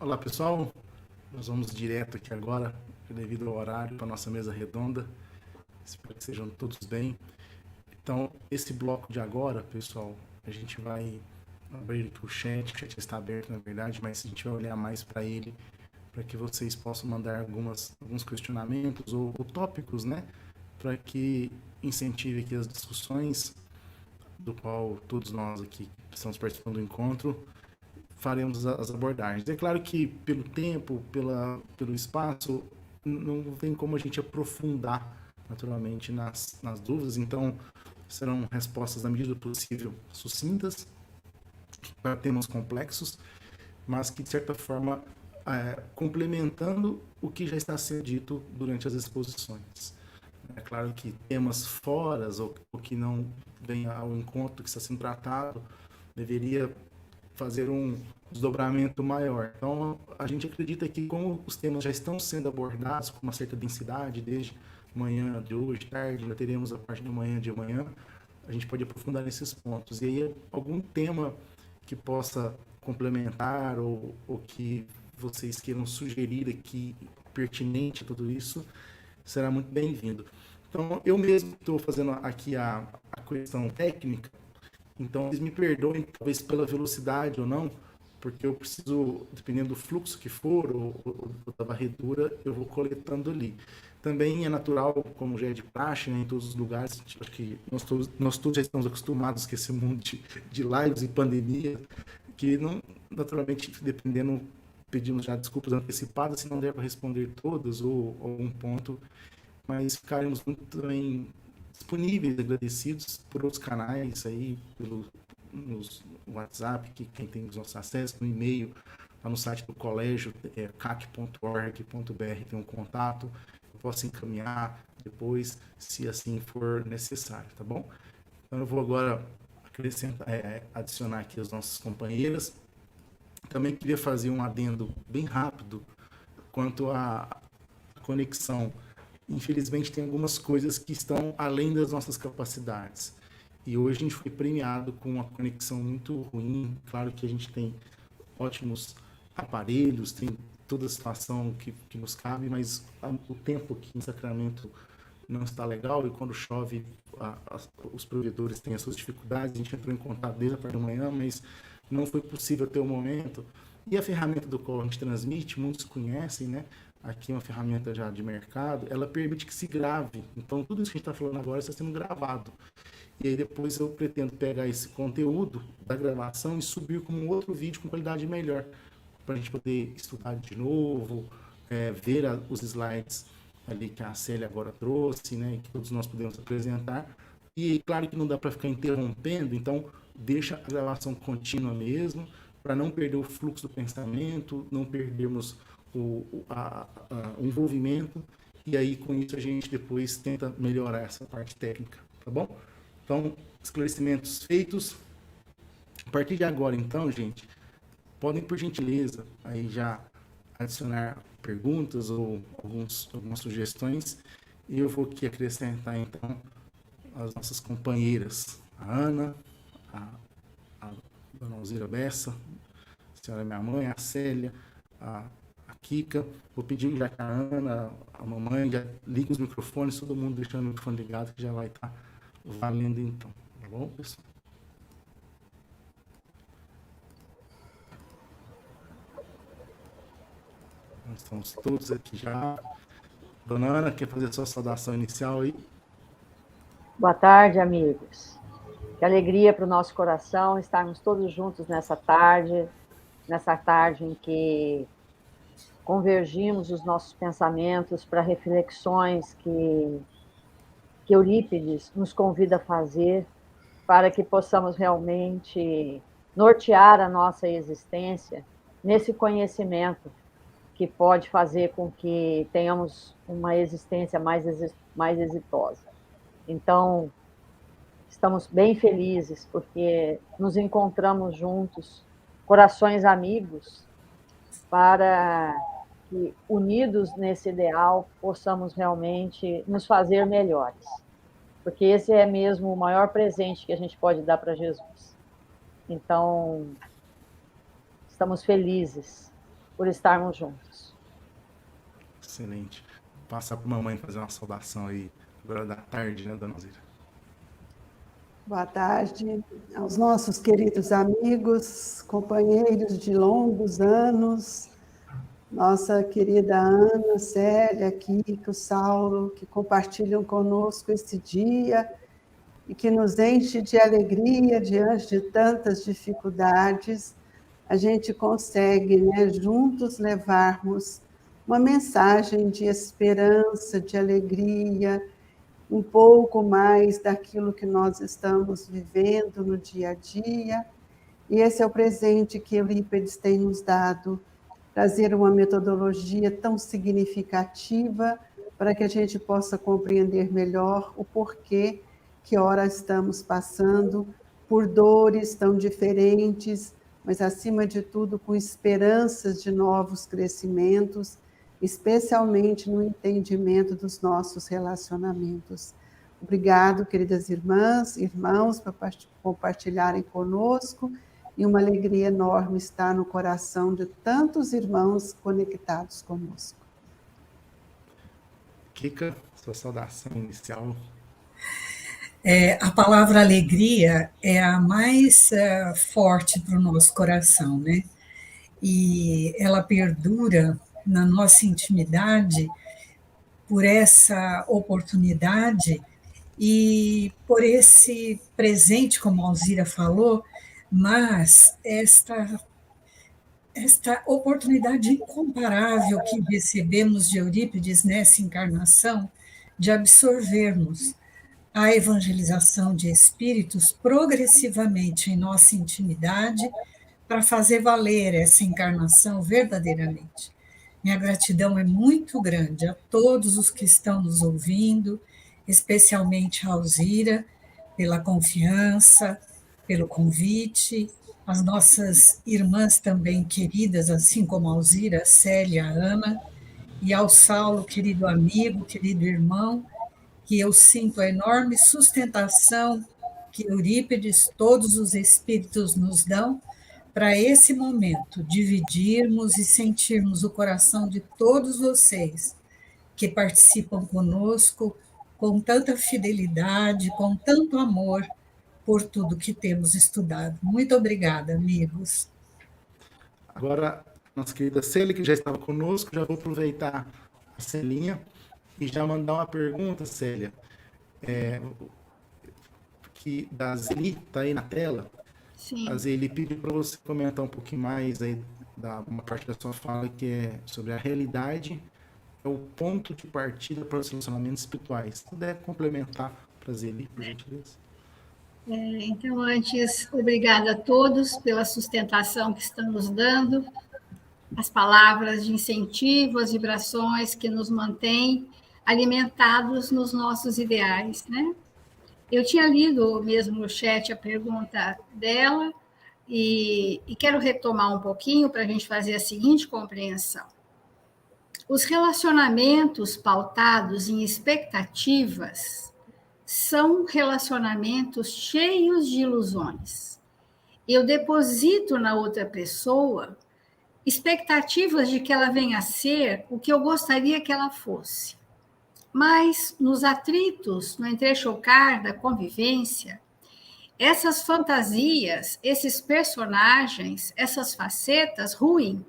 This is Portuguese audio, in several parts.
Olá, pessoal. Nós vamos direto aqui agora, devido ao horário, para a nossa mesa redonda. Espero que sejam todos bem. Então, esse bloco de agora, pessoal, a gente vai abrir aqui o chat está aberto, na verdade, mas a gente vai olhar mais para ele, para que vocês possam mandar alguns questionamentos ou tópicos, né? Para que incentive aqui as discussões, do qual todos nós aqui que estamos participando do encontro faremos as abordagens. É claro que pelo tempo, pelo espaço, não tem como a gente aprofundar naturalmente nas dúvidas, então serão respostas na medida do possível sucintas para temas complexos, mas que de certa forma complementando o que já está sendo dito durante as exposições. É claro que temas fora ou que não vem ao encontro que está sendo tratado deveria fazer um desdobramento maior. Então, a gente acredita que como os temas já estão sendo abordados com uma certa densidade desde manhã de hoje, tarde, já teremos a parte da manhã de amanhã, a gente pode aprofundar nesses pontos. E aí, algum tema que possa complementar ou que vocês queiram sugerir aqui pertinente a tudo isso, será muito bem-vindo. Então, eu mesmo estou fazendo aqui a questão técnica, então, eles me perdoem, talvez pela velocidade ou não, porque eu preciso, dependendo do fluxo que for, ou da varredura, eu vou coletando ali. Também é natural, como já é de praxe, né, em todos os lugares, acho que nós todos já estamos acostumados com esse mundo de lives e pandemia, que não, naturalmente, dependendo, pedimos já desculpas antecipadas, se não der para responder todas ou algum ponto, mas ficaremos muito também disponíveis, agradecidos por outros canais aí, no WhatsApp, que quem tem os nossos acessos, no e-mail, lá no site do colégio, cac.org.br, tem um contato, eu posso encaminhar depois, se assim for necessário, tá bom? Então eu vou agora adicionar aqui as nossas companheiras. Também queria fazer um adendo bem rápido quanto à conexão. Infelizmente, tem algumas coisas que estão além das nossas capacidades. E hoje a gente foi premiado com uma conexão muito ruim. Claro que a gente tem ótimos aparelhos, tem toda a situação que nos cabe, mas o tempo aqui em Sacramento não está legal e quando chove os provedores têm as suas dificuldades. A gente entrou em contato desde a parte da manhã, mas não foi possível ter o momento. E a ferramenta do qual a gente transmite, muitos conhecem, né? Aqui é uma ferramenta já de mercado, ela permite que se grave. Então, tudo isso que a gente está falando agora está sendo gravado. E aí depois eu pretendo pegar esse conteúdo da gravação e subir como um outro vídeo com qualidade melhor, para a gente poder estudar de novo, ver os slides ali que a Célia agora trouxe, né, que todos nós podemos apresentar. E claro que não dá para ficar interrompendo, então deixa a gravação contínua mesmo, para não perder o fluxo do pensamento, não perdermos o envolvimento, e aí com isso a gente depois tenta melhorar essa parte técnica, tá bom? Então, esclarecimentos feitos. A partir de agora, então, gente, podem, por gentileza, aí já adicionar perguntas ou algumas sugestões. E eu vou aqui acrescentar, então, as nossas companheiras, a Ana, a Dona Alzira Bessa, a senhora minha mãe, a Célia, a Kika. Vou pedir já que a Ana, a mamãe, já ligue os microfones, todo mundo deixando o microfone ligado, que já vai estar valendo então. Tá bom, pessoal? Nós estamos todos aqui já. Dona Ana, quer fazer a sua saudação inicial aí? Boa tarde, amigos. Que alegria para o nosso coração estarmos todos juntos nessa tarde em que convergimos os nossos pensamentos para reflexões que Eurípides nos convida a fazer, para que possamos realmente nortear a nossa existência nesse conhecimento que pode fazer com que tenhamos uma existência mais exitosa. Então, estamos bem felizes porque nos encontramos juntos, corações amigos, para que, unidos nesse ideal, possamos realmente nos fazer melhores. Porque esse é mesmo o maior presente que a gente pode dar para Jesus. Então, estamos felizes por estarmos juntos. Excelente. Vou passar para a mamãe fazer uma saudação aí, agora da tarde, né, dona Alzira? Boa tarde aos nossos queridos amigos, companheiros de longos anos, nossa querida Ana, Célia, Kiko, Saulo, que compartilham conosco esse dia e que nos enche de alegria diante de tantas dificuldades. A gente consegue, né, juntos levarmos uma mensagem de esperança, de alegria, um pouco mais daquilo que nós estamos vivendo no dia a dia. E esse é o presente que Eurípides tem nos dado, trazer uma metodologia tão significativa para que a gente possa compreender melhor o porquê que ora estamos passando por dores tão diferentes, mas acima de tudo com esperanças de novos crescimentos, especialmente no entendimento dos nossos relacionamentos. Obrigado, queridas irmãs, irmãos, por compartilharem conosco, e uma alegria enorme estar no coração de tantos irmãos conectados conosco. Kika, sua saudação inicial. A palavra alegria é a mais forte para o nosso coração, né? E ela perdura na nossa intimidade por essa oportunidade e por esse presente, como a Alzira falou, mas esta oportunidade incomparável que recebemos de Eurípides nessa encarnação, de absorvermos a evangelização de espíritos progressivamente em nossa intimidade, para fazer valer essa encarnação verdadeiramente. Minha gratidão é muito grande a todos os que estão nos ouvindo, especialmente a Alzira, pela confiança, pelo convite, as nossas irmãs também queridas, assim como a Alzira, a Célia, a Ana, e ao Saulo, querido amigo, querido irmão, que eu sinto a enorme sustentação que Eurípides, todos os espíritos nos dão, para esse momento, dividirmos e sentirmos o coração de todos vocês que participam conosco com tanta fidelidade, com tanto amor por tudo que temos estudado. Muito obrigada, amigos. Agora, nossa querida Célia, que já estava conosco, já vou aproveitar a Celinha e já mandar uma pergunta, Célia, que da Zeli, está aí na tela. Sim. A Zeli pediu para você comentar um pouquinho mais aí uma parte da sua fala que é sobre a realidade, é o ponto de partida para os relacionamentos espirituais. Se puder complementar para a Zeli, por gentileza. Então, antes, obrigada a todos pela sustentação que estão nos dando, as palavras de incentivo, as vibrações que nos mantêm alimentados nos nossos ideais, né? Eu tinha lido mesmo no chat a pergunta dela e quero retomar um pouquinho para a gente fazer a seguinte compreensão. Os relacionamentos pautados em expectativas são relacionamentos cheios de ilusões. Eu deposito na outra pessoa expectativas de que ela venha a ser o que eu gostaria que ela fosse. Mas nos atritos, no entrechocar da convivência, essas fantasias, esses personagens, essas facetas ruem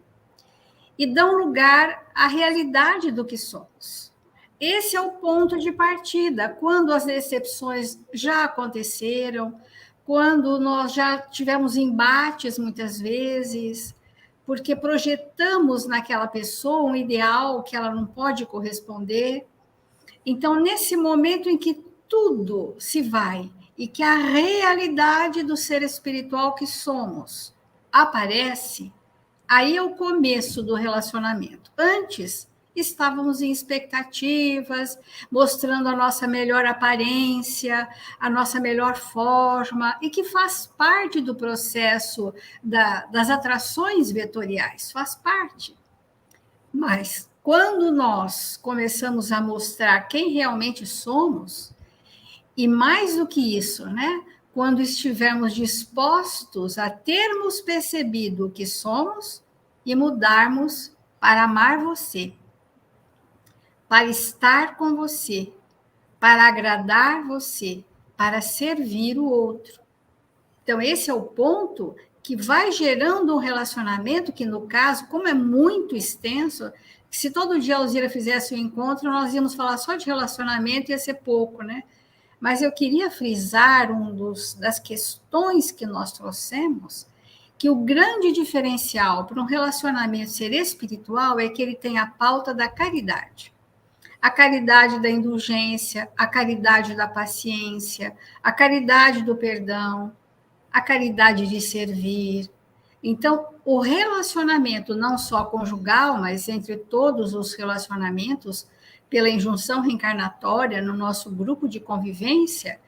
e dão lugar à realidade do que somos. Esse é o ponto de partida, quando as decepções já aconteceram, quando nós já tivemos embates muitas vezes, porque projetamos naquela pessoa um ideal que ela não pode corresponder. Então, nesse momento em que tudo se vai e que a realidade do ser espiritual que somos aparece, aí é o começo do relacionamento. Antes, estávamos em expectativas, mostrando a nossa melhor aparência, a nossa melhor forma, e que faz parte do processo das atrações vetoriais, faz parte. Mas quando nós começamos a mostrar quem realmente somos, e mais do que isso, né? Quando estivermos dispostos a termos percebido o que somos e mudarmos para amar você, para estar com você, para agradar você, para servir o outro. Então, esse é o ponto que vai gerando um relacionamento que, no caso, como é muito extenso, se todo dia a Alzira fizesse um encontro, nós íamos falar só de relacionamento, ia ser pouco, né? Mas eu queria frisar das questões que nós trouxemos, que o grande diferencial para um relacionamento ser espiritual é que ele tem a pauta da caridade. A caridade da indulgência, a caridade da paciência, a caridade do perdão, a caridade de servir. Então, o relacionamento, não só conjugal, mas entre todos os relacionamentos, pela injunção reencarnatória no nosso grupo de convivência,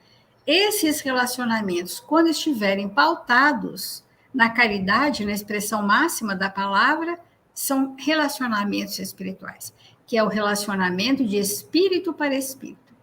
esses relacionamentos, quando estiverem pautados na caridade, na expressão máxima da palavra, são relacionamentos espirituais, que é o relacionamento de espírito para espírito.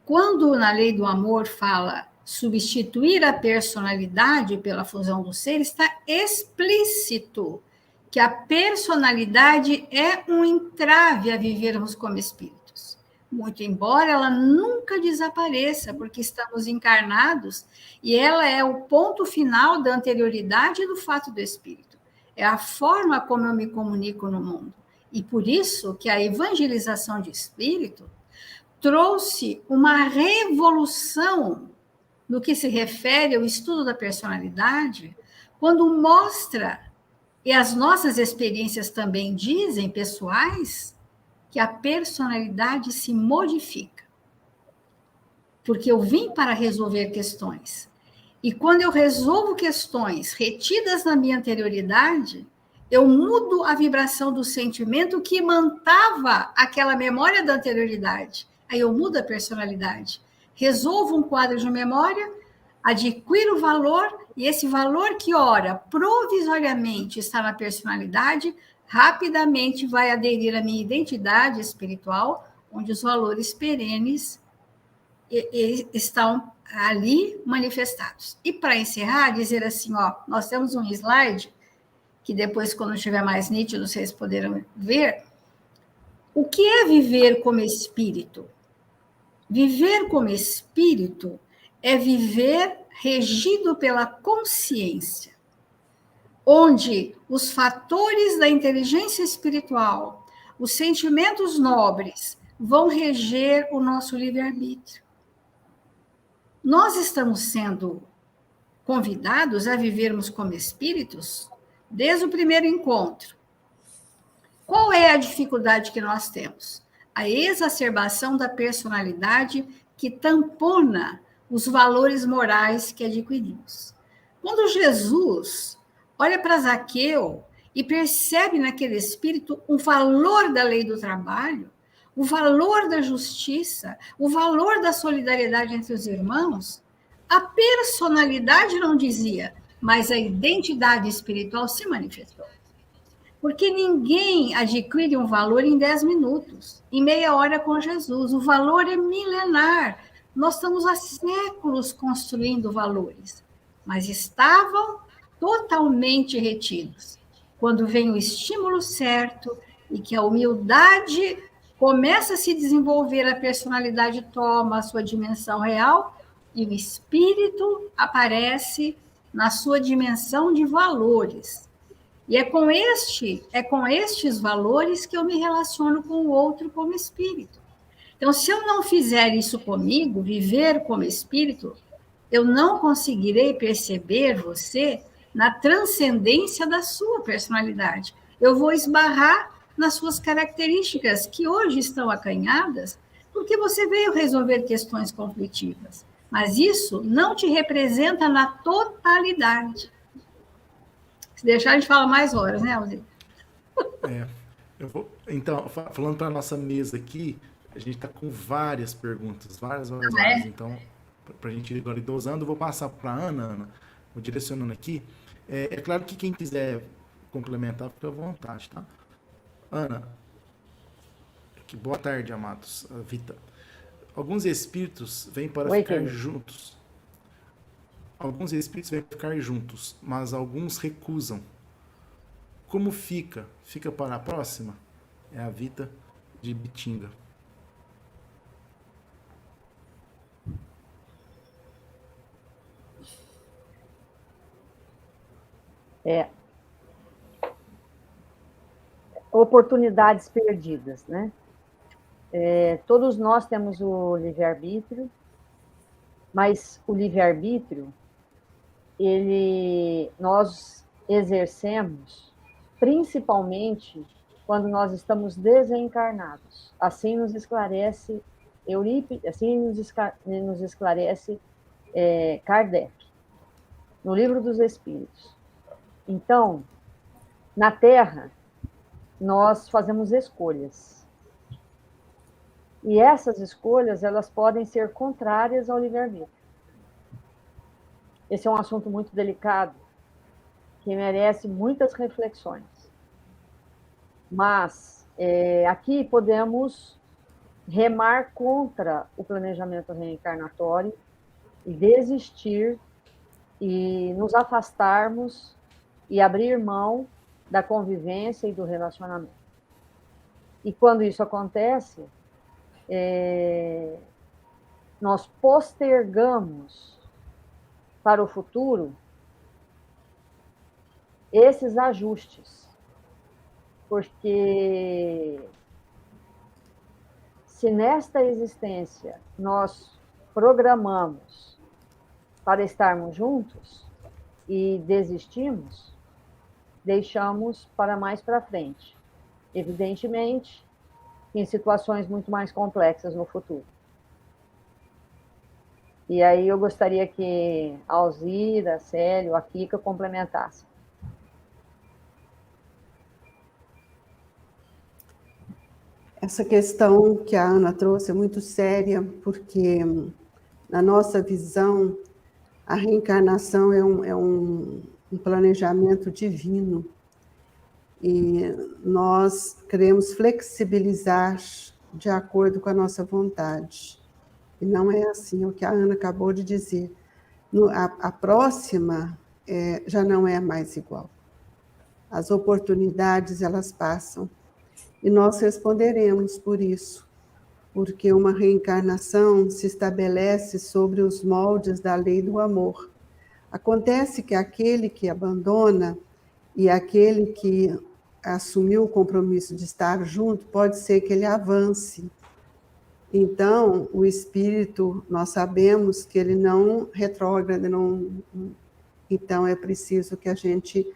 Quando na lei do amor fala substituir a personalidade pela fusão do ser, está explícito que a personalidade é um entrave a vivermos como espíritos. Muito embora ela nunca desapareça, porque estamos encarnados, e ela é o ponto final da anterioridade do fato do espírito. É a forma como eu me comunico no mundo. E por isso que a evangelização de espírito trouxe uma revolução no que se refere ao estudo da personalidade, quando mostra, e as nossas experiências também dizem, pessoais, que a personalidade se modifica. Porque eu vim para resolver questões. E quando eu resolvo questões retidas na minha anterioridade, eu mudo a vibração do sentimento que mantava aquela memória da anterioridade. Aí eu mudo a personalidade. Resolvo um quadro de memória, adquiro valor, e esse valor que, ora, provisoriamente está na personalidade, rapidamente vai aderir à minha identidade espiritual, onde os valores perenes estão ali manifestados. E para encerrar, dizer assim, ó, nós temos um slide, que depois, quando estiver mais nítido, vocês poderão ver, o que é viver como espírito? Viver como espírito é viver regido pela consciência, onde os fatores da inteligência espiritual, os sentimentos nobres, vão reger o nosso livre-arbítrio. Nós estamos sendo convidados a vivermos como espíritos desde o primeiro encontro. Qual é a dificuldade que nós temos? A exacerbação da personalidade que tampona os valores morais que adquirimos. Quando Jesus olha para Zaqueu e percebe naquele espírito o valor da lei do trabalho, o valor da justiça, o valor da solidariedade entre os irmãos, a personalidade não dizia, mas a identidade espiritual se manifestou. Porque ninguém adquire um valor em 10 minutos, em meia hora com Jesus. O valor é milenar. Nós estamos há séculos construindo valores, mas estavam totalmente retidos. Quando vem o estímulo certo e que a humildade começa a se desenvolver, a personalidade toma a sua dimensão real e o espírito aparece na sua dimensão de valores. E é com estes valores que eu me relaciono com o outro como espírito. Então, se eu não fizer isso comigo, viver como espírito, eu não conseguirei perceber você na transcendência da sua personalidade. Eu vou esbarrar nas suas características que hoje estão acanhadas, porque você veio resolver questões conflitivas. Mas isso não te representa na totalidade. Se deixar, a gente fala mais horas, né, Alzira? Então, falando para a nossa mesa aqui, a gente está com várias perguntas, várias. Então, para a gente ir agora dosando, eu vou passar para a Ana, vou direcionando aqui. É claro que quem quiser complementar, fica à vontade, tá? Ana, boa tarde, amados. Vita. Alguns espíritos vêm para ficar juntos. Alguns espíritos vêm ficar juntos, mas alguns recusam. Como fica? Fica para a próxima? É a Vita de Bitinga. Oportunidades perdidas, né? Todos nós temos o livre-arbítrio, mas o livre-arbítrio, nós exercemos principalmente quando nós estamos desencarnados. Assim nos esclarece Eurípides, assim nos esclarece Kardec, no Livro dos Espíritos. Então, na Terra, nós fazemos escolhas. E essas escolhas, elas podem ser contrárias ao livre-arbítrio. Esse é um assunto muito delicado, que merece muitas reflexões. Mas aqui podemos remar contra o planejamento reencarnatório e desistir e nos afastarmos e abrir mão da convivência e do relacionamento. E quando isso acontece, nós postergamos para o futuro esses ajustes, porque se nesta existência nós programamos para estarmos juntos e desistimos, deixamos para mais para frente. Evidentemente, em situações muito mais complexas no futuro. E aí eu gostaria que a Alzira, a Célio, a Kika complementassem. Essa questão que a Ana trouxe é muito séria, porque, na nossa visão, a reencarnação é um planejamento divino. E nós queremos flexibilizar de acordo com a nossa vontade. E não é assim, é o que a Ana acabou de dizer. A próxima já não é mais igual. As oportunidades, elas passam. E nós responderemos por isso, porque uma reencarnação se estabelece sobre os moldes da lei do amor. Acontece que aquele que abandona e aquele que assumiu o compromisso de estar junto, pode ser que ele avance. Então, o espírito, nós sabemos que ele não retrógrada, então é preciso que a gente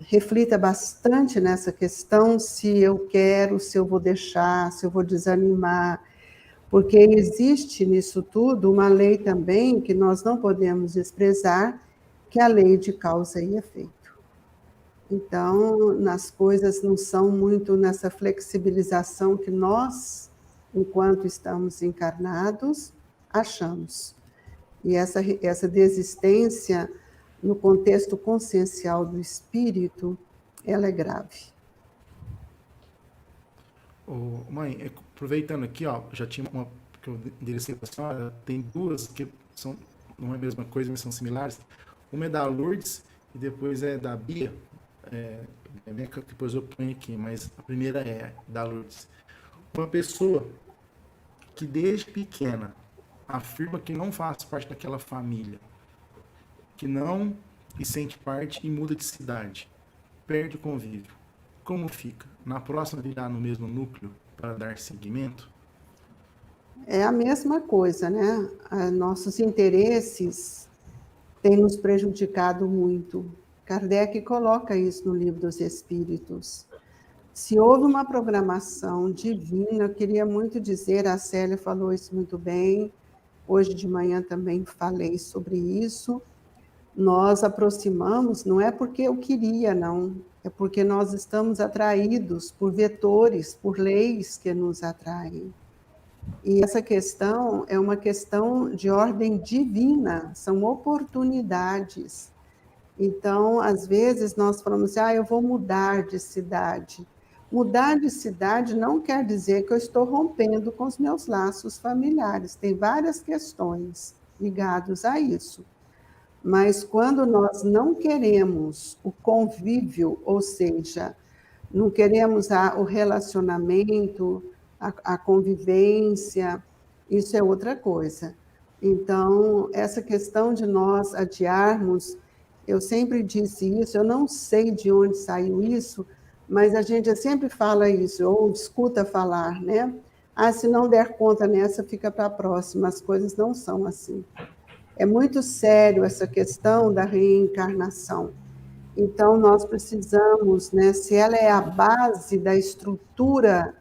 reflita bastante nessa questão, se eu quero, se eu vou deixar, se eu vou desanimar, porque existe nisso tudo uma lei também que nós não podemos desprezar, que é a lei de causa e efeito. Então, nas coisas não são muito nessa flexibilização que nós, enquanto estamos encarnados, achamos. E essa desistência, no contexto consciencial do espírito, ela é grave. Mãe, aproveitando aqui, já tinha uma que eu enderecei para a senhora, tem duas que não é a mesma coisa, mas são similares. Uma é da Lourdes e depois é da Bia. Depois eu ponho aqui, mas a primeira é da Lourdes. Uma pessoa que desde pequena afirma que não faz parte daquela família, que não e sente parte e muda de cidade, perde o convívio. Como fica? Na próxima virá no mesmo núcleo para dar seguimento? É a mesma coisa, né? Nossos interesses têm nos prejudicado muito. Kardec coloca isso no Livro dos Espíritos. Se houve uma programação divina, eu queria muito dizer, a Célia falou isso muito bem, hoje de manhã também falei sobre isso, nós aproximamos, não é porque eu queria, não, é porque nós estamos atraídos por vetores, por leis que nos atraem. E essa questão é uma questão de ordem divina, são oportunidades. Então, às vezes, nós falamos assim, eu vou mudar de cidade. Mudar de cidade não quer dizer que eu estou rompendo com os meus laços familiares. Tem várias questões ligadas a isso. Mas quando nós não queremos o convívio, ou seja, não queremos o relacionamento, a convivência, isso é outra coisa. Então, essa questão de nós adiarmos, eu sempre disse isso, eu não sei de onde saiu isso, mas a gente sempre fala isso, ou escuta falar, né? Ah, se não der conta nessa, fica para a próxima. As coisas não são assim. É muito sério essa questão da reencarnação. Então, nós precisamos, né, se ela é a base da estrutura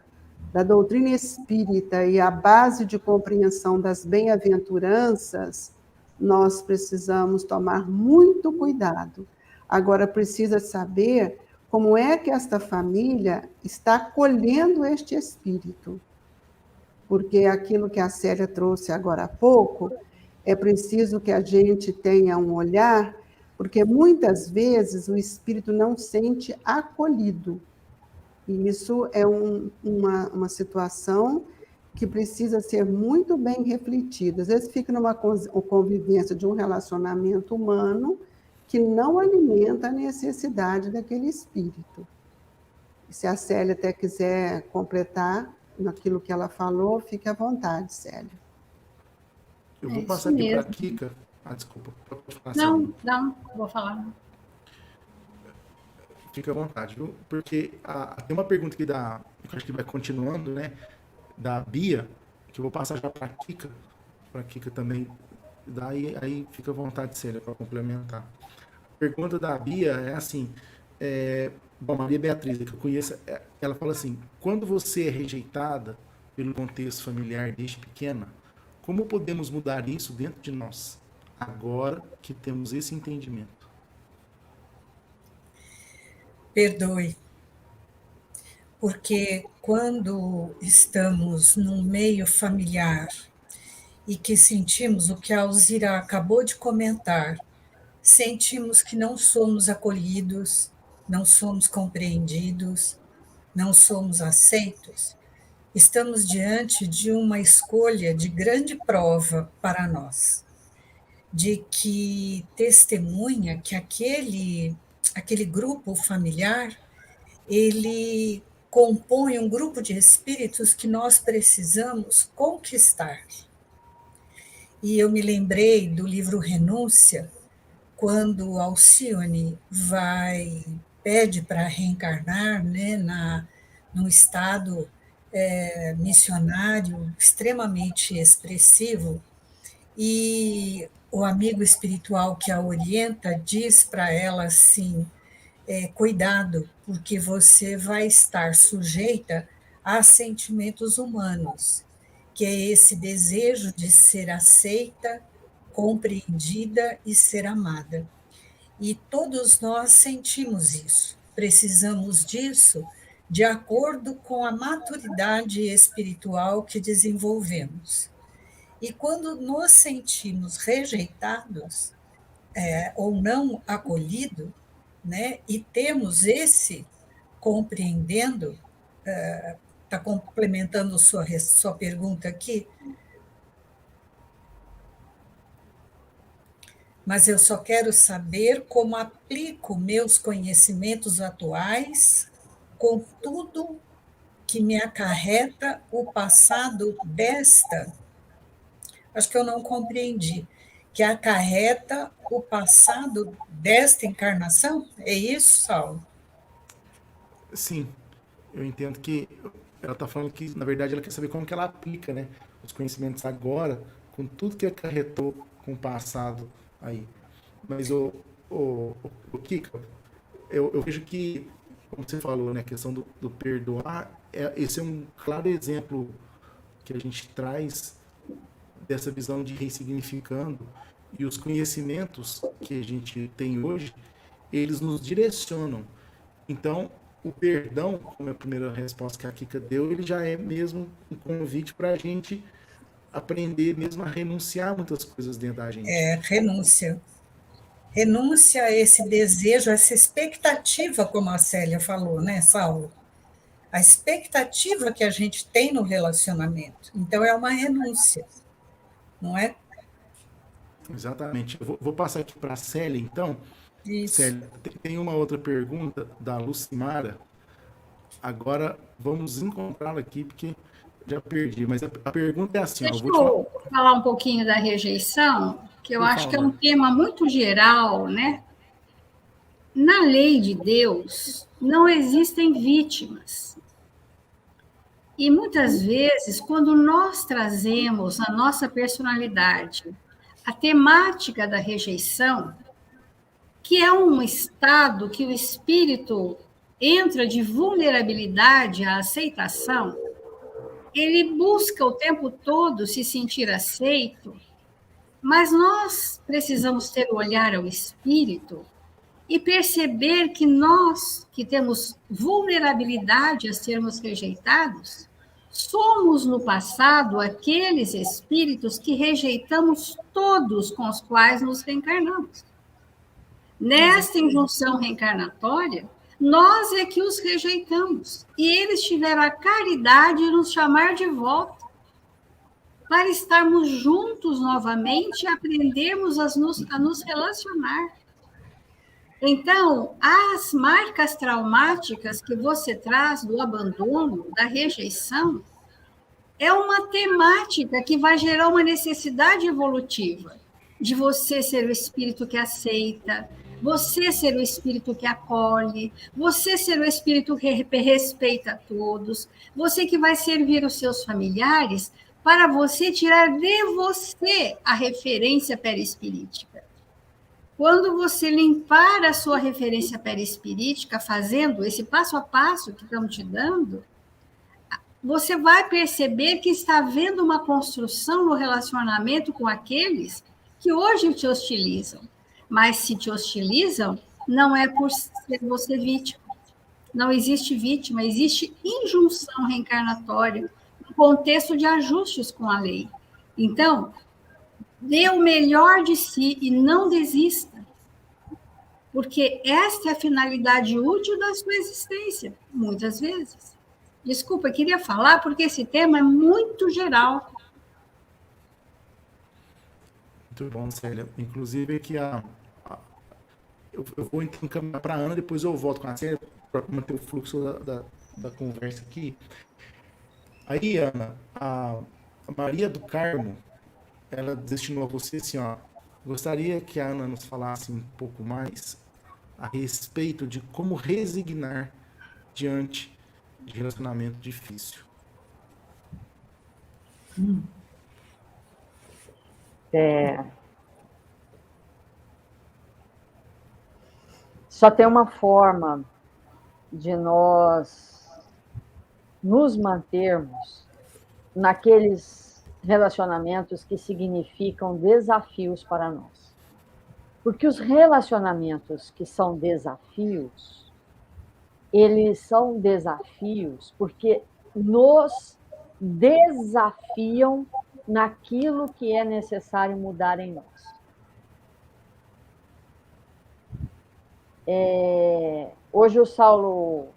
da doutrina espírita e a base de compreensão das bem-aventuranças, nós precisamos tomar muito cuidado. Agora, precisa saber como é que esta família está acolhendo este espírito. Porque aquilo que a Célia trouxe agora há pouco, é preciso que a gente tenha um olhar, porque muitas vezes o espírito não sente acolhido. E isso é uma situação que precisa ser muito bem refletida. Às vezes fica numa convivência de um relacionamento humano que não alimenta a necessidade daquele espírito. E se a Célia até quiser completar naquilo que ela falou, fique à vontade, Célia. Eu vou passar aqui para a Kika. Ah, desculpa. Não, vou falar. Fica à vontade, viu? Porque tem uma pergunta aqui que eu acho que vai continuando, né? Da Bia, que eu vou passar já para a Kika também. Daí aí fica à vontade, Célia, para complementar. A pergunta da Bia é assim: bom, Maria Beatriz, que eu conheço, ela fala assim: quando você é rejeitada pelo contexto familiar desde pequena, como podemos mudar isso dentro de nós, agora que temos esse entendimento? Perdoe, porque quando estamos num meio familiar e que sentimos o que a Alzira acabou de comentar, sentimos que não somos acolhidos, não somos compreendidos, não somos aceitos, estamos diante de uma escolha de grande prova para nós, de que testemunha que aquele grupo familiar, ele compõe um grupo de espíritos que nós precisamos conquistar. E eu me lembrei do livro Renúncia, quando Alcione pede para reencarnar, né, num estado missionário extremamente expressivo, e o amigo espiritual que a orienta diz para ela assim: cuidado, porque você vai estar sujeita a sentimentos humanos, que é esse desejo de ser aceita, compreendida e ser amada. E todos nós sentimos isso, precisamos disso de acordo com a maturidade espiritual que desenvolvemos. E quando nos sentimos rejeitados, ou não acolhidos, né, e temos esse compreendendo, está complementando sua pergunta aqui, mas eu só quero saber como aplico meus conhecimentos atuais com tudo que me acarreta o passado desta. Acho que eu não compreendi. Que acarreta o passado desta encarnação? É isso, Saulo? Sim, eu entendo que ela está falando que, na verdade, ela quer saber como que ela aplica, né, os conhecimentos agora, com tudo que acarretou com o passado aí. Mas, o Kika, eu vejo que, como você falou, né, a questão do perdoar, esse é um claro exemplo que a gente traz dessa visão de ressignificando, e os conhecimentos que a gente tem hoje, eles nos direcionam. Então, o perdão, como é a primeira resposta que a Kika deu, ele já é mesmo um convite para a gente aprender mesmo a renunciar a muitas coisas dentro da gente. Renúncia. Renúncia a esse desejo, a essa expectativa, como a Célia falou, né, Saulo? A expectativa que a gente tem no relacionamento. Então, é uma renúncia, não é? Exatamente. Eu vou passar aqui para a Célia, então. Isso. Célia, tem uma outra pergunta da Lucimara. Agora vamos encontrá-la aqui, porque já perdi. Mas a pergunta é assim, ó, Deixa eu vou te falar. eu falar um pouquinho da rejeição, que eu Por acho que é um favor. tema muito geral, né? Na lei de Deus, não existem vítimas. E muitas vezes, quando nós trazemos na nossa personalidade a temática da rejeição, que é um estado que o espírito entra de vulnerabilidade à aceitação, ele busca o tempo todo se sentir aceito, mas nós precisamos ter o olhar ao espírito e perceber que nós, que temos vulnerabilidade a sermos rejeitados, somos no passado aqueles espíritos que rejeitamos todos com os quais nos reencarnamos. Nesta injunção reencarnatória, nós é que os rejeitamos. E eles tiveram a caridade de nos chamar de volta, para estarmos juntos novamente e aprendermos a nos relacionar. Então, as marcas traumáticas que você traz do abandono, da rejeição, é uma temática que vai gerar uma necessidade evolutiva de você ser o espírito que aceita, você ser o espírito que acolhe, você ser o espírito que respeita todos, você que vai servir os seus familiares para você tirar de você a referência perispirítica. Quando você limpar a sua referência perispirítica, fazendo esse passo a passo que estamos te dando, você vai perceber que está havendo uma construção no relacionamento com aqueles que hoje te hostilizam. Mas se te hostilizam, não é por ser você vítima. Não existe vítima, existe injunção reencarnatória, no contexto de ajustes com a lei. Então, dê o melhor de si e não desista. Porque esta é a finalidade útil da sua existência, muitas vezes. Desculpa, eu queria falar porque esse tema é muito geral. Muito bom, Célia. Inclusive que eu vou encaminhar para a Ana, depois eu volto com a Célia para manter o fluxo da conversa aqui. Aí, Ana, a Maria do Carmo, ela destinou a você assim, ó, gostaria que a Ana nos falasse um pouco mais a respeito de como resignar diante de relacionamento difícil. Só tem uma forma de nós nos mantermos naqueles relacionamentos que significam desafios para nós. Porque os relacionamentos que são desafios, eles são desafios porque nos desafiam naquilo que é necessário mudar em nós. Hoje o Saulo,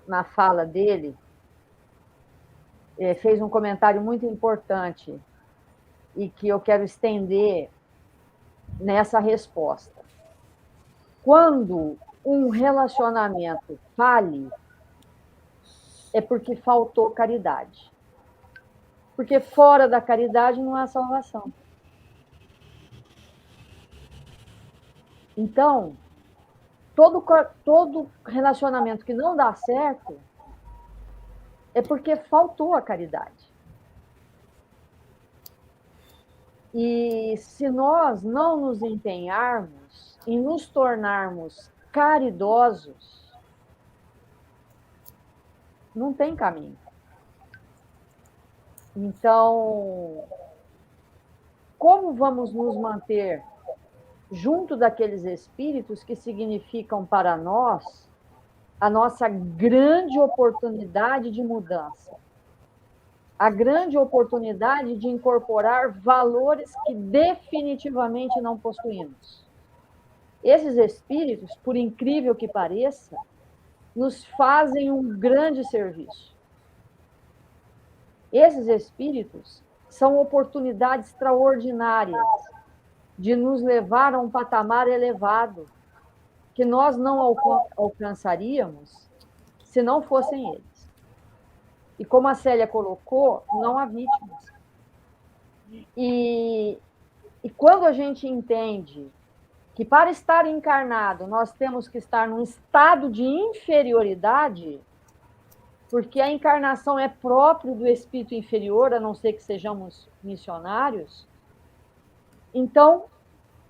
na fala dele, fez um comentário muito importante e que eu quero estender nessa resposta. Quando um relacionamento fale, é porque faltou caridade. Porque fora da caridade não há salvação. Então, todo relacionamento que não dá certo é porque faltou a caridade. E se nós não nos empenharmos em nos tornarmos caridosos, não tem caminho. Então, como vamos nos manter junto daqueles espíritos que significam para nós a nossa grande oportunidade de mudança? A grande oportunidade de incorporar valores que definitivamente não possuímos. Esses espíritos, por incrível que pareça, nos fazem um grande serviço. Esses espíritos são oportunidades extraordinárias de nos levar a um patamar elevado, que nós não alcançaríamos se não fossem eles. E como a Célia colocou, não há vítimas. E quando a gente entende que para estar encarnado nós temos que estar num estado de inferioridade, porque a encarnação é próprio do espírito inferior, a não ser que sejamos missionários, então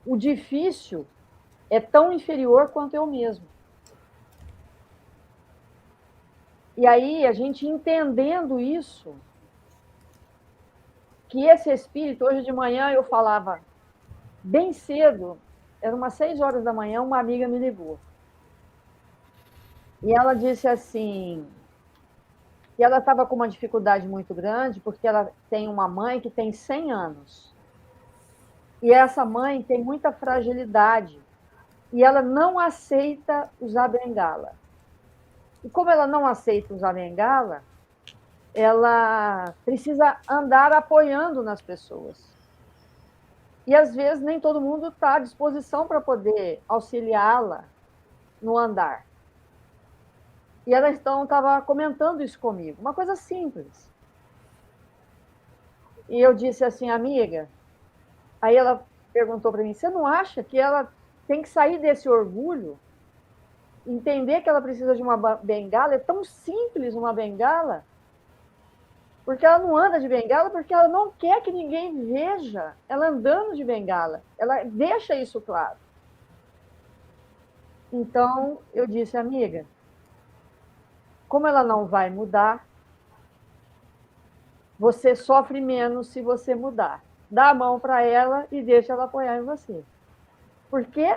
o difícil é tão inferior quanto eu mesmo. E aí, a gente entendendo isso, que esse espírito, hoje de manhã eu falava, bem cedo, era umas 6 horas da manhã, uma amiga me ligou. E ela disse assim, que ela estava com uma dificuldade muito grande, porque ela tem uma mãe que tem 100 anos. E essa mãe tem muita fragilidade. E ela não aceita usar bengala. E como ela não aceita usar bengala, ela precisa andar apoiando nas pessoas. E, às vezes, nem todo mundo está à disposição para poder auxiliá-la no andar. E ela, então, estava comentando isso comigo, uma coisa simples. E eu disse assim, amiga, aí ela perguntou para mim, você não acha que ela tem que sair desse orgulho, entender que ela precisa de uma bengala? É tão simples uma bengala, porque ela não anda de bengala, porque ela não quer que ninguém veja ela andando de bengala. Ela deixa isso claro. Então, eu disse, amiga, como ela não vai mudar, você sofre menos se você mudar. Dá a mão para ela e deixa ela apoiar em você. Porque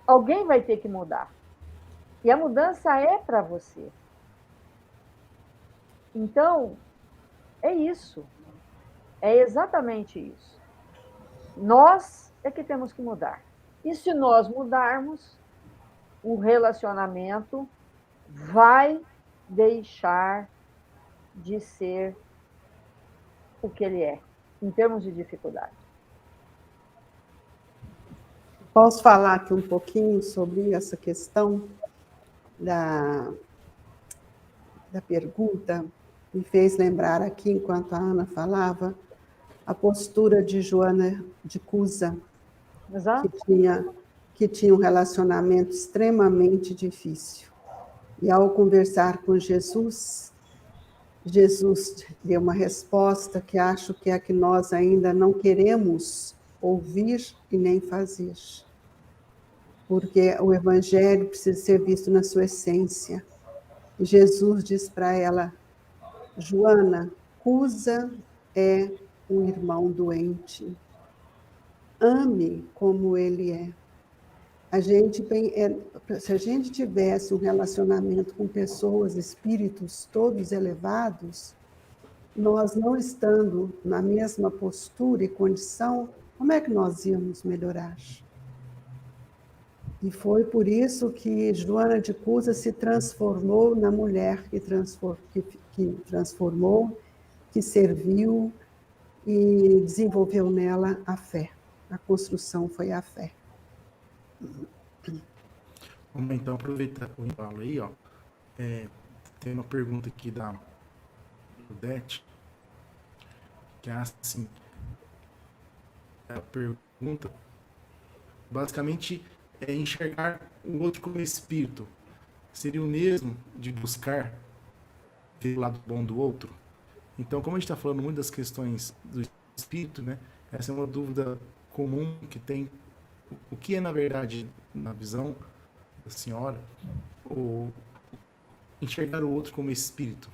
alguém vai ter que mudar. E a mudança é para você. Então, é isso. É exatamente isso. Nós é que temos que mudar. E se nós mudarmos, o relacionamento vai deixar de ser o que ele é, em termos de dificuldade. Posso falar aqui um pouquinho sobre essa questão da pergunta? Me fez lembrar aqui, enquanto a Ana falava, a postura de Joana de Cusa, que tinha um relacionamento extremamente difícil. E ao conversar com Jesus, Jesus deu uma resposta que acho que é a que nós ainda não queremos ouvir e nem fazer. Porque o Evangelho precisa ser visto na sua essência. E Jesus diz para ela, Joana, Cusa é um irmão doente. Ame como ele é. Se a gente tivesse um relacionamento com pessoas, espíritos todos elevados, nós não estando na mesma postura e condição, como é que nós íamos melhorar? E foi por isso que Joana de Cusa se transformou na mulher que transformou, que serviu e desenvolveu nela a fé. A construção foi a fé. Vamos então aproveitar o embalo aí, ó. Tem uma pergunta aqui da Odete, que é assim, a pergunta basicamente é enxergar o outro como espírito. Seria o mesmo de buscar ver o lado bom do outro? Então, como a gente está falando muito das questões do espírito, né? Essa é uma dúvida comum que tem. O que é, na verdade, na visão da senhora, o enxergar o outro como espírito?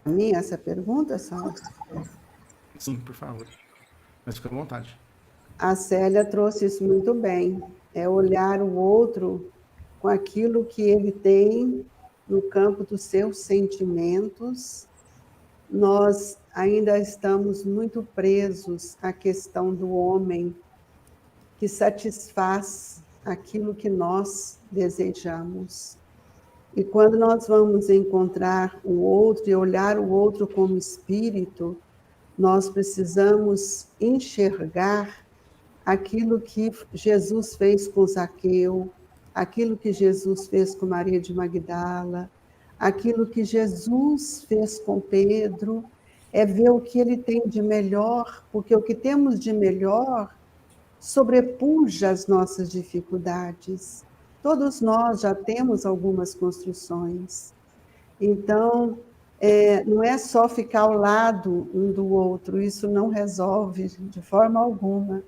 A mim essa pergunta, Sandra? Sim, por favor. Mas fica à vontade. A Célia trouxe isso muito bem. É olhar o outro com aquilo que ele tem no campo dos seus sentimentos. Nós ainda estamos muito presos à questão do homem que satisfaz aquilo que nós desejamos. E quando nós vamos encontrar o outro e olhar o outro como espírito, nós precisamos enxergar aquilo que Jesus fez com Zaqueu, aquilo que Jesus fez com Maria de Magdala, aquilo que Jesus fez com Pedro, é ver o que ele tem de melhor, porque o que temos de melhor sobrepuja as nossas dificuldades. Todos nós já temos algumas construções. Então, não é só ficar ao lado um do outro, isso não resolve de forma alguma.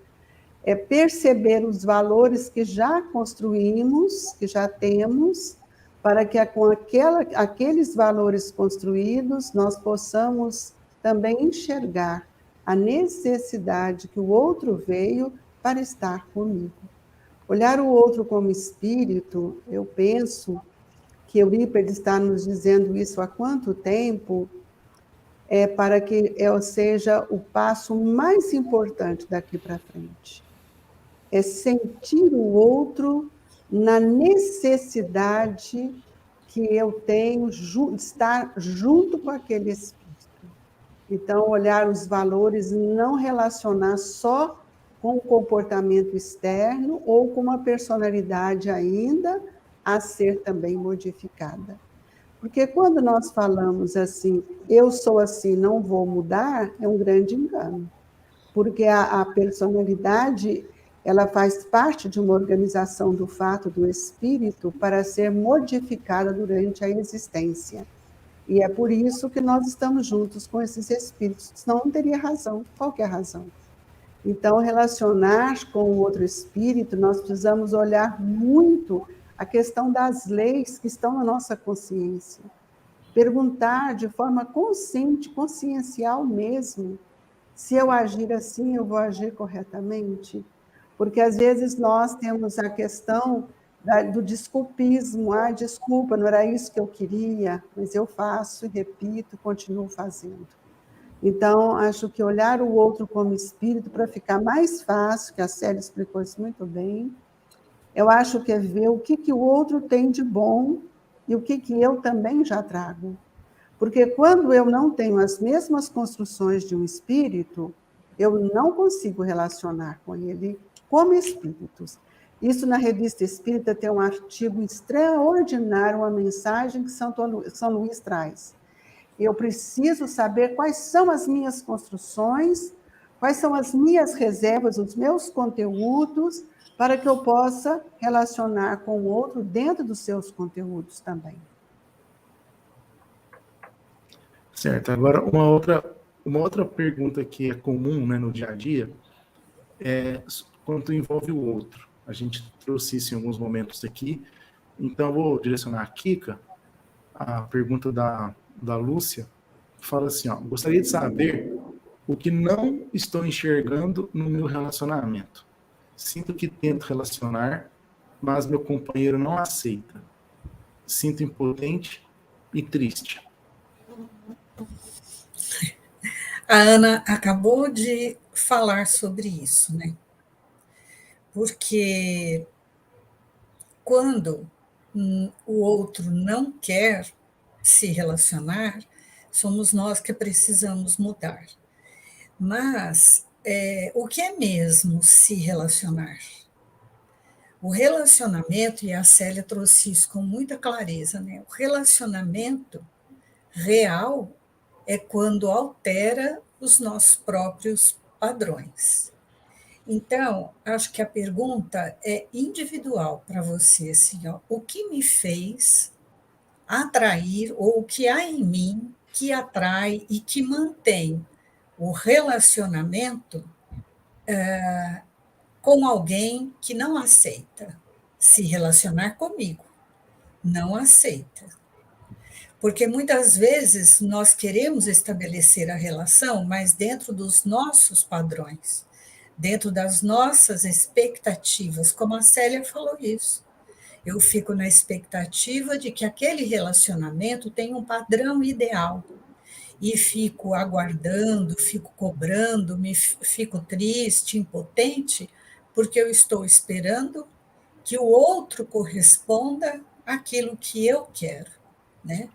É perceber os valores que já construímos, que já temos, para que com aqueles valores construídos nós possamos também enxergar a necessidade que o outro veio para estar comigo. Olhar o outro como espírito, eu penso que Eurípides está nos dizendo isso há quanto tempo, para que seja o passo mais importante daqui para frente. É sentir o outro na necessidade que eu tenho de estar junto com aquele espírito. Então, olhar os valores, não relacionar só com o comportamento externo ou com uma personalidade ainda a ser também modificada. Porque quando nós falamos assim, eu sou assim, não vou mudar, é um grande engano. Porque a personalidade, ela faz parte de uma organização do fato do espírito para ser modificada durante a existência. E é por isso que nós estamos juntos com esses espíritos, senão não teria razão. Qual que é a razão? Então, relacionar com o outro espírito, nós precisamos olhar muito a questão das leis que estão na nossa consciência. Perguntar de forma consciente, consciencial mesmo, se eu agir assim, eu vou agir corretamente? Porque, às vezes, nós temos a questão do desculpismo. Ah, desculpa, não era isso que eu queria, mas eu faço, repito, continuo fazendo. Então, acho que olhar o outro como espírito, para ficar mais fácil, que a Célia explicou isso muito bem, eu acho que é ver o que o outro tem de bom e o que eu também já trago. Porque quando eu não tenho as mesmas construções de um espírito, eu não consigo relacionar com ele como espíritos. Isso na Revista Espírita tem um artigo extraordinário, uma mensagem que São Luís traz. Eu preciso saber quais são as minhas construções, quais são as minhas reservas, os meus conteúdos, para que eu possa relacionar com o outro dentro dos seus conteúdos também. Certo. Agora, uma outra pergunta que é comum, né, no dia a dia é quando envolve o outro. A gente trouxe isso em alguns momentos aqui, então eu vou direcionar a Kika. A pergunta da Lúcia fala assim, ó: gostaria de saber o que não estou enxergando no meu relacionamento. Sinto que tento relacionar, mas meu companheiro não aceita. Sinto impotente e triste. A Ana acabou de falar sobre isso, né? Porque quando o outro não quer se relacionar, somos nós que precisamos mudar. Mas o que é mesmo se relacionar? O relacionamento, e a Célia trouxe isso com muita clareza, né? O relacionamento real é quando altera os nossos próprios padrões. Então, acho que a pergunta é individual para você, assim, ó, o que me fez atrair, ou o que há em mim que atrai e que mantém o relacionamento com alguém que não aceita se relacionar comigo, não aceita. Porque muitas vezes nós queremos estabelecer a relação, mas dentro dos nossos padrões, dentro das nossas expectativas, como a Célia falou isso. Eu fico na expectativa de que aquele relacionamento tenha um padrão ideal. E fico aguardando, fico cobrando, fico triste, impotente, porque eu estou esperando que o outro corresponda aquilo que eu quero, né?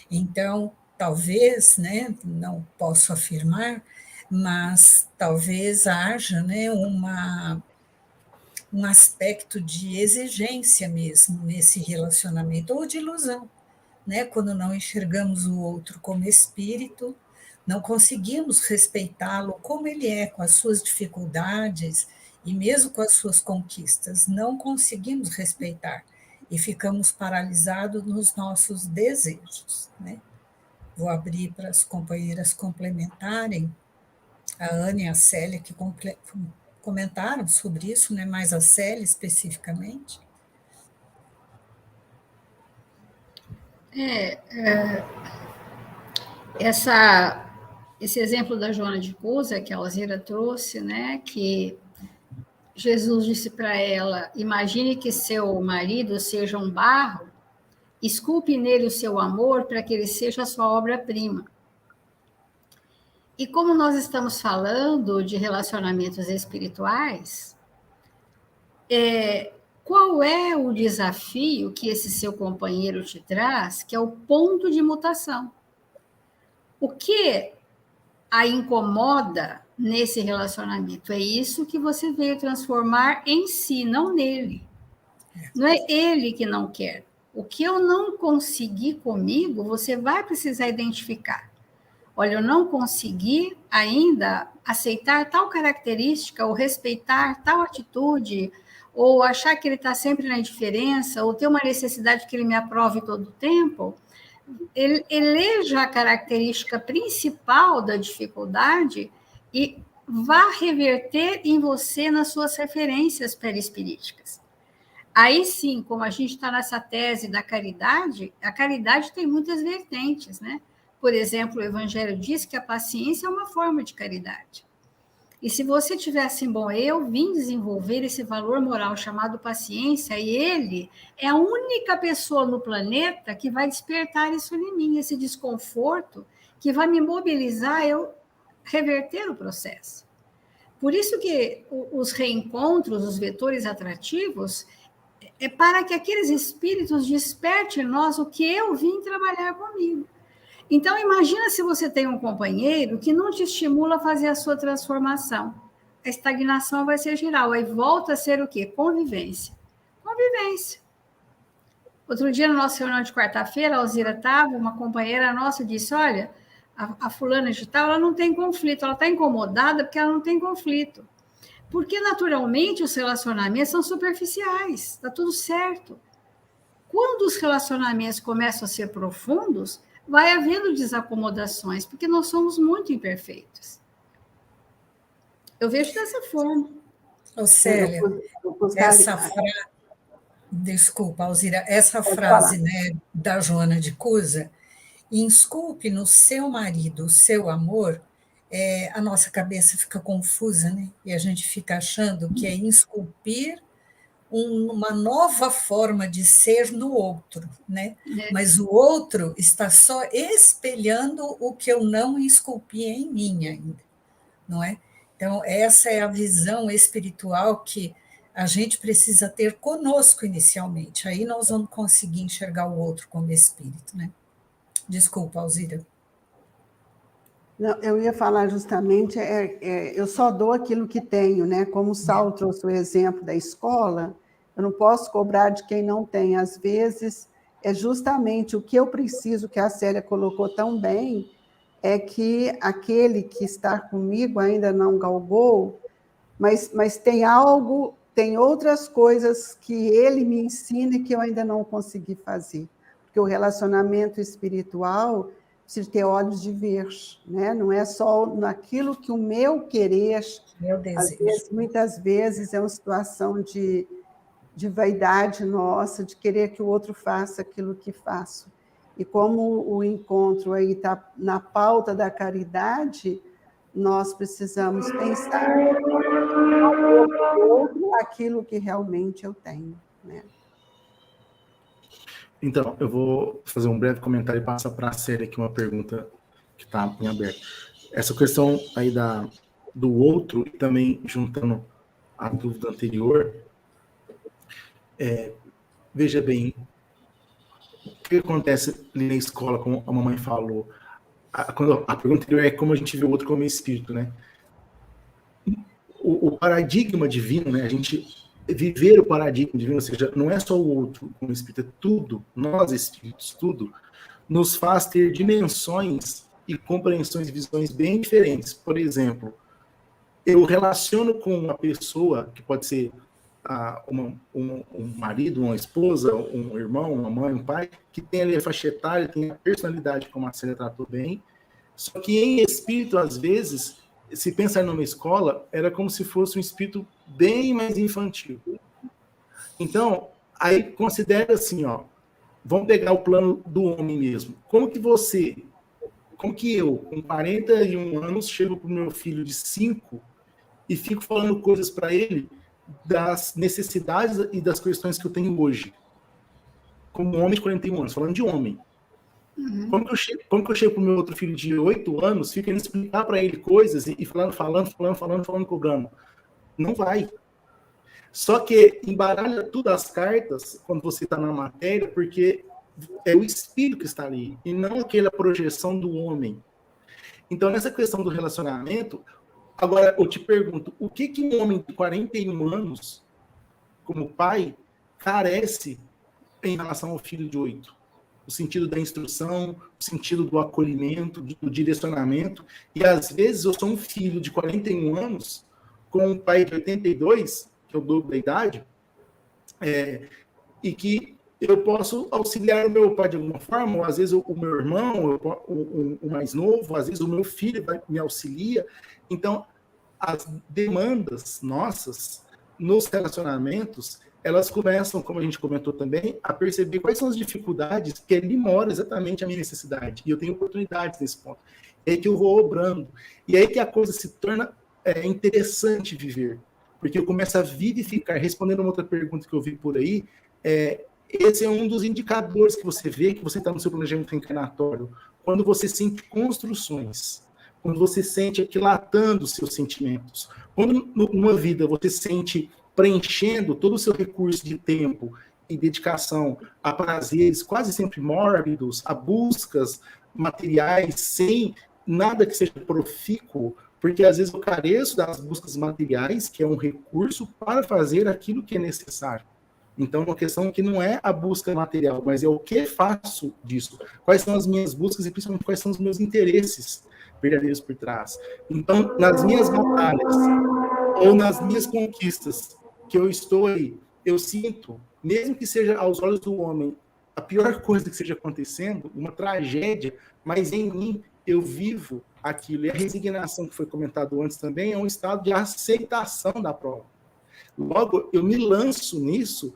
Então, talvez, né, não posso afirmar, mas talvez haja, né, um aspecto de exigência mesmo nesse relacionamento, ou de ilusão, né? Quando não enxergamos o outro como espírito, não conseguimos respeitá-lo como ele é, com as suas dificuldades e mesmo com as suas conquistas, não conseguimos respeitar e ficamos paralisados nos nossos desejos, né? Vou abrir para as companheiras complementarem, a Ana e a Célia, que comentaram sobre isso, né? Mais a Célia especificamente. Esse exemplo da Joana de Cusa, que a Alzira trouxe, né, que Jesus disse para ela: imagine que seu marido seja um barro, esculpe nele o seu amor para que ele seja a sua obra-prima. E como nós estamos falando de relacionamentos espirituais, qual é o desafio que esse seu companheiro te traz, que é o ponto de mutação? O que a incomoda nesse relacionamento? É isso que você veio transformar em si, não nele. Não é ele que não quer. O que eu não consegui comigo, você vai precisar identificar. Olha, eu não consegui ainda aceitar tal característica, ou respeitar tal atitude, ou achar que ele está sempre na indiferença, ou ter uma necessidade que ele me aprove todo o tempo. Eleja a característica principal da dificuldade e vá reverter em você nas suas referências perispiríticas. Aí sim, como a gente está nessa tese da caridade, a caridade tem muitas vertentes, né? Por exemplo, o Evangelho diz que a paciência é uma forma de caridade. E se você tiver assim, bom, eu vim desenvolver esse valor moral chamado paciência, e ele é a única pessoa no planeta que vai despertar isso em mim, esse desconforto, que vai me mobilizar a eu reverter o processo. Por isso que os reencontros, os vetores atrativos, é para que aqueles espíritos despertem em nós o que eu vim trabalhar comigo. Então, imagina se você tem um companheiro que não te estimula a fazer a sua transformação. A estagnação vai ser geral. Aí volta a ser o quê? Convivência. Convivência. Outro dia, na nossa reunião de quarta-feira, a Alzira estava, uma companheira nossa disse, olha, a fulana de tal, ela não tem conflito, ela está incomodada porque ela não tem conflito. Porque, naturalmente, os relacionamentos são superficiais, está tudo certo. Quando os relacionamentos começam a ser profundos, vai havendo desacomodações, porque nós somos muito imperfeitos. Eu vejo dessa forma. Ô, Célia, essa frase... Desculpa, Alzira, essa frase, né, da Joana de Cusa, esculpe no seu marido o seu amor, a nossa cabeça fica confusa, né? E a gente fica achando que é esculpir uma nova forma de ser no outro, né? Mas o outro está só espelhando o que eu não esculpi em mim ainda, não é? Então, essa é a visão espiritual que a gente precisa ter conosco inicialmente. Aí nós vamos conseguir enxergar o outro como espírito, né? Desculpa, Alzira. Não, eu ia falar justamente, eu só dou aquilo que tenho, né? Como o Saulo trouxe o exemplo da escola, eu não posso cobrar de quem não tem. Às vezes, é justamente o que eu preciso, que a Célia colocou tão bem, é que aquele que está comigo ainda não galgou, mas tem algo, tem outras coisas que ele me ensina e que eu ainda não consegui fazer. Porque o relacionamento espiritual precisa ter olhos de ver, né? Não é só naquilo que o meu querer, muitas vezes é uma situação de vaidade nossa, de querer que o outro faça aquilo que faço. E como o encontro aí está na pauta da caridade, nós precisamos pensar no outro aquilo que realmente eu tenho, né? Então, eu vou fazer um breve comentário e passar para a Célia aqui uma pergunta que está em aberto. Essa questão aí do outro, e também juntando a dúvida anterior, veja bem, que acontece ali na escola, como a mamãe falou? Quando a pergunta anterior é como a gente vê o outro como espírito, né? O paradigma divino, né? A gente viver o paradigma divino, ou seja, não é só o outro como espírito, é tudo, nós espíritos, tudo, nos faz ter dimensões e compreensões e visões bem diferentes. Por exemplo, eu relaciono com uma pessoa que pode ser um marido, uma esposa, um irmão, uma mãe, um pai, que tem ali a faixa etária, tem a personalidade, como a Célia tratou bem, só que em espírito, às vezes, se pensar numa escola, era como se fosse um espírito bem mais infantil. Então, aí considera assim, ó, vamos pegar o plano do homem mesmo. Como que eu, com 41 anos, chego para o meu filho de 5 e fico falando coisas para ele das necessidades e das questões que eu tenho hoje, como homem de 41 anos, falando de homem. Uhum. Como que eu chego para o meu outro filho de 8 anos, fico querendo explicar para ele coisas e falando, cobrando? Não vai. Só que embaralha tudo as cartas quando você está na matéria, porque é o espírito que está ali, e não aquela projeção do homem. Então, nessa questão do relacionamento, agora eu te pergunto, o que um homem de 41 anos, como pai, carece em relação ao filho de 8? O sentido da instrução, o sentido do acolhimento, do direcionamento. E às vezes eu sou um filho de 41 anos com um pai de 82, que é o dobro da idade, e que eu posso auxiliar o meu pai de alguma forma, ou às vezes o meu irmão, o mais novo, às vezes o meu filho me auxilia. Então, as demandas nossas nos relacionamentos, elas começam, como a gente comentou também, a perceber quais são as dificuldades que ali mora exatamente a minha necessidade. E eu tenho oportunidades nesse ponto. É aí que eu vou obrando. E é aí que a coisa se torna interessante viver. Porque eu começo a vivificar. Respondendo uma outra pergunta que eu vi por aí, esse é um dos indicadores que você vê que você está no seu planejamento encarnatório. Quando você sente construções, quando você sente aquilatando os seus sentimentos. Quando numa vida você sente preenchendo todo o seu recurso de tempo e dedicação a prazeres quase sempre mórbidos, a buscas materiais sem nada que seja profícuo, porque às vezes eu careço das buscas materiais, que é um recurso para fazer aquilo que é necessário. Então, uma questão que não é a busca material, mas é o que faço disso. Quais são as minhas buscas e principalmente quais são os meus interesses verdadeiros por trás. Então, nas minhas batalhas ou nas minhas conquistas que eu estou aí, eu sinto, mesmo que seja aos olhos do homem, a pior coisa que esteja acontecendo, uma tragédia, mas em mim eu vivo aquilo. E a resignação que foi comentado antes também é um estado de aceitação da prova. Logo, eu me lanço nisso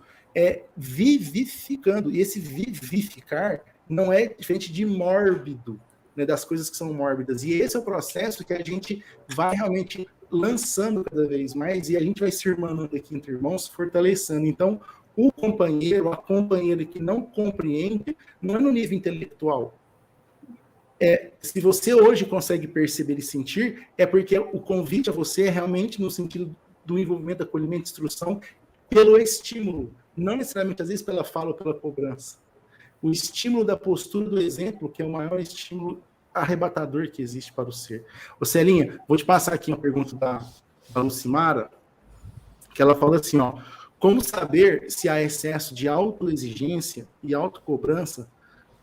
vivificando. E esse vivificar não é diferente de mórbido, né, das coisas que são mórbidas. E esse é o processo que a gente vai realmente lançando cada vez mais e a gente vai se irmanando aqui entre irmãos, fortalecendo. Então, o companheiro, a companheira que não compreende, não é no nível intelectual. Se você hoje consegue perceber e sentir, é porque o convite a você é realmente no sentido do envolvimento, acolhimento, instrução, pelo estímulo, não necessariamente às vezes pela fala ou pela cobrança. O estímulo da postura do exemplo, que é o maior estímulo arrebatador que existe para o ser. Ô Celinha, vou te passar aqui uma pergunta da Lucimara, que ela fala assim, ó, como saber se há excesso de autoexigência e autocobrança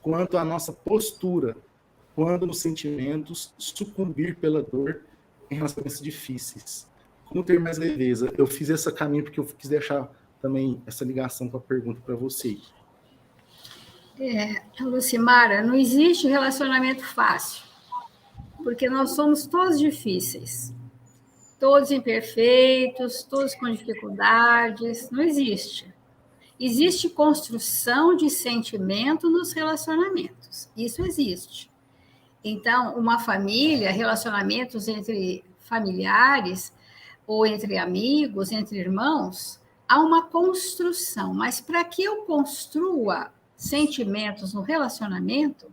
quanto à nossa postura, quando nos sentimentos sucumbir pela dor em relações difíceis? Como ter mais leveza? Eu fiz esse caminho porque eu quis deixar também essa ligação com a pergunta para vocês. Lucimara, não existe relacionamento fácil, porque nós somos todos difíceis, todos imperfeitos, todos com dificuldades, não existe. Existe construção de sentimento nos relacionamentos, isso existe. Então, uma família, relacionamentos entre familiares, ou entre amigos, entre irmãos, há uma construção, mas para que eu construa sentimentos no relacionamento,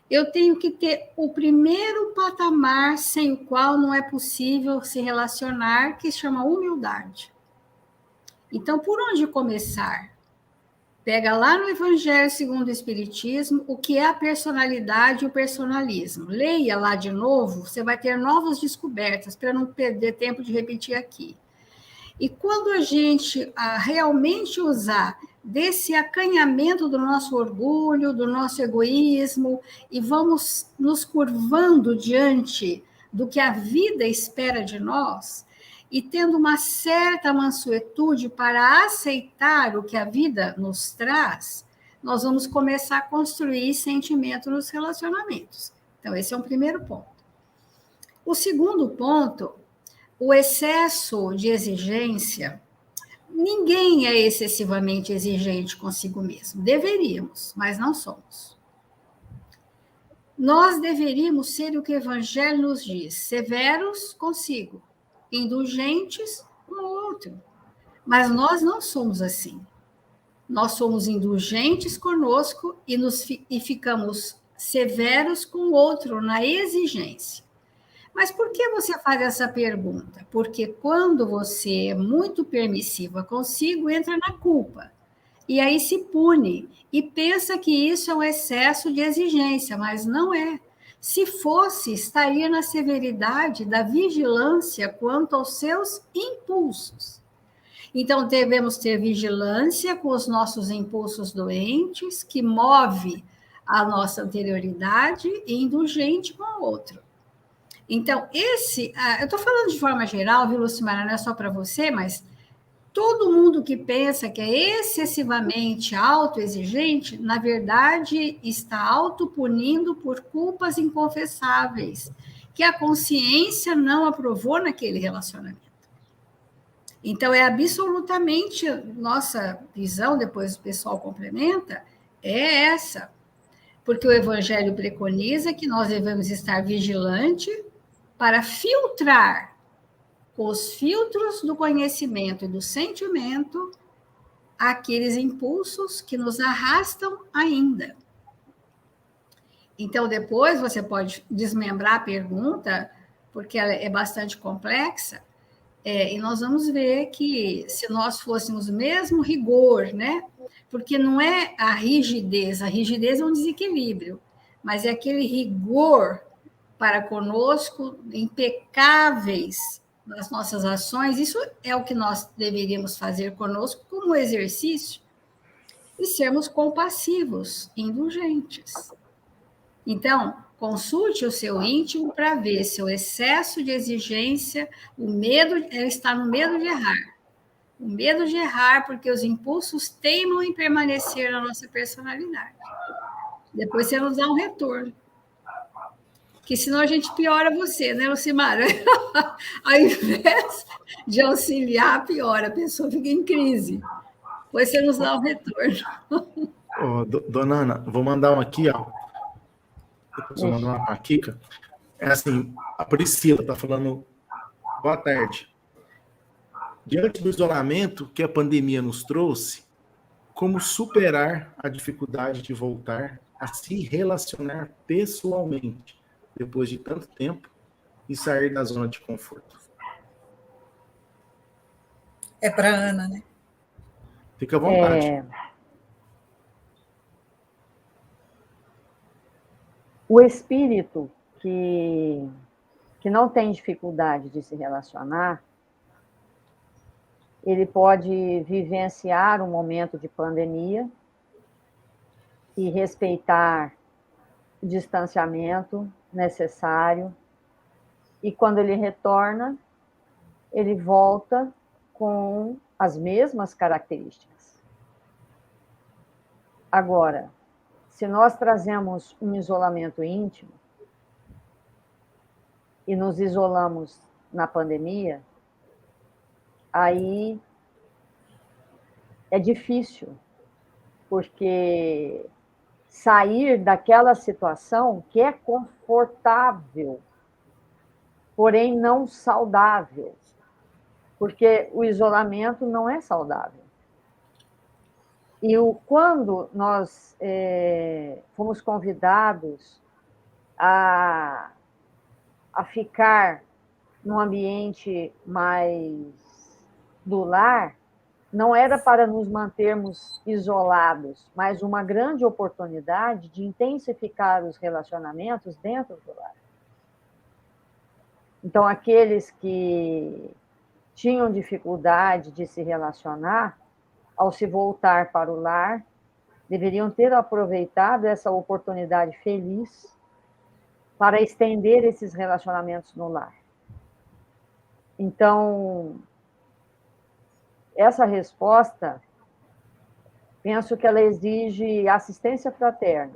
eu tenho que ter o primeiro patamar sem o qual não é possível se relacionar, que se chama humildade. Então, por onde começar? Pega lá no Evangelho segundo o Espiritismo o que é a personalidade e o personalismo. Leia lá de novo, você vai ter novas descobertas, para não perder tempo de repetir aqui. E quando a gente realmente usar desse acanhamento do nosso orgulho, do nosso egoísmo, e vamos nos curvando diante do que a vida espera de nós, e tendo uma certa mansuetude para aceitar o que a vida nos traz, nós vamos começar a construir sentimento nos relacionamentos. Então, esse é um primeiro ponto. O segundo ponto, o excesso de exigência. Ninguém é excessivamente exigente consigo mesmo. Deveríamos, mas não somos. Nós deveríamos ser o que o Evangelho nos diz, severos consigo, indulgentes com o outro. Mas nós não somos assim. Nós somos indulgentes conosco e ficamos severos com o outro na exigência. Mas por que você faz essa pergunta? Porque quando você é muito permissiva consigo, entra na culpa. E aí se pune. E pensa que isso é um excesso de exigência, mas não é. Se fosse, estaria na severidade da vigilância quanto aos seus impulsos. Então, devemos ter vigilância com os nossos impulsos doentes, que move a nossa anterioridade e indulgente com o outro. Então, eu estou falando de forma geral, viu, Lucimara, não é só para você, mas todo mundo que pensa que é excessivamente autoexigente, na verdade, está autopunindo por culpas inconfessáveis, que a consciência não aprovou naquele relacionamento. Então, é absolutamente, nossa visão, depois o pessoal complementa, é essa. Porque o Evangelho preconiza que nós devemos estar vigilantes para filtrar com os filtros do conhecimento e do sentimento aqueles impulsos que nos arrastam ainda. Então, depois você pode desmembrar a pergunta, porque ela é bastante complexa, e nós vamos ver que se nós fôssemos mesmo rigor, né? Porque não é a rigidez é um desequilíbrio, mas é aquele rigor para conosco, impecáveis nas nossas ações, isso é o que nós deveríamos fazer conosco como exercício, e sermos compassivos, indulgentes. Então, consulte o seu íntimo para ver se o excesso de exigência, o medo, está no medo de errar. O medo de errar, porque os impulsos teimam em permanecer na nossa personalidade. Depois você nos dá um retorno. Que senão a gente piora você, né, Lucimara? Ao invés de auxiliar, piora, a pessoa fica em crise. Depois você nos dá um retorno. Dona Ana, vou mandar um aqui, ó. Depois eu mando uma para a Kika. É assim, a Priscila está falando, boa tarde. Diante do isolamento que a pandemia nos trouxe, como superar a dificuldade de voltar a se relacionar pessoalmente, depois de tanto tempo, e sair da zona de conforto? É para a Ana, né? Fica à vontade. O espírito que não tem dificuldade de se relacionar, ele pode vivenciar um momento de pandemia e respeitar o distanciamento necessário, e quando ele retorna, ele volta com as mesmas características. Agora, se nós trazemos um isolamento íntimo e nos isolamos na pandemia, aí é difícil, porque sair daquela situação que é confortável, porém não saudável, porque o isolamento não é saudável. E quando nós fomos convidados a ficar num ambiente mais do lar, não era para nos mantermos isolados, mas uma grande oportunidade de intensificar os relacionamentos dentro do lar. Então, aqueles que tinham dificuldade de se relacionar, ao se voltar para o lar, deveriam ter aproveitado essa oportunidade feliz para estender esses relacionamentos no lar. Então, essa resposta, penso que ela exige assistência fraterna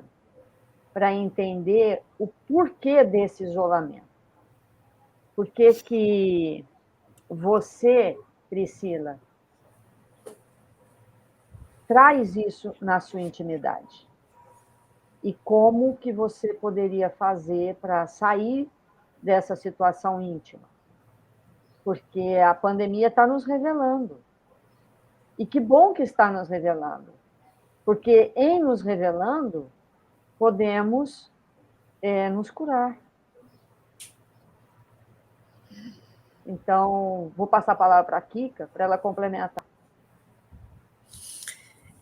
para entender o porquê desse isolamento. Por que que você, Priscila, traz isso na sua intimidade? E como que você poderia fazer para sair dessa situação íntima? Porque a pandemia está nos revelando. E que bom que está nos revelando. Porque em nos revelando, podemos nos curar. Então, vou passar a palavra para a Kika, para ela complementar.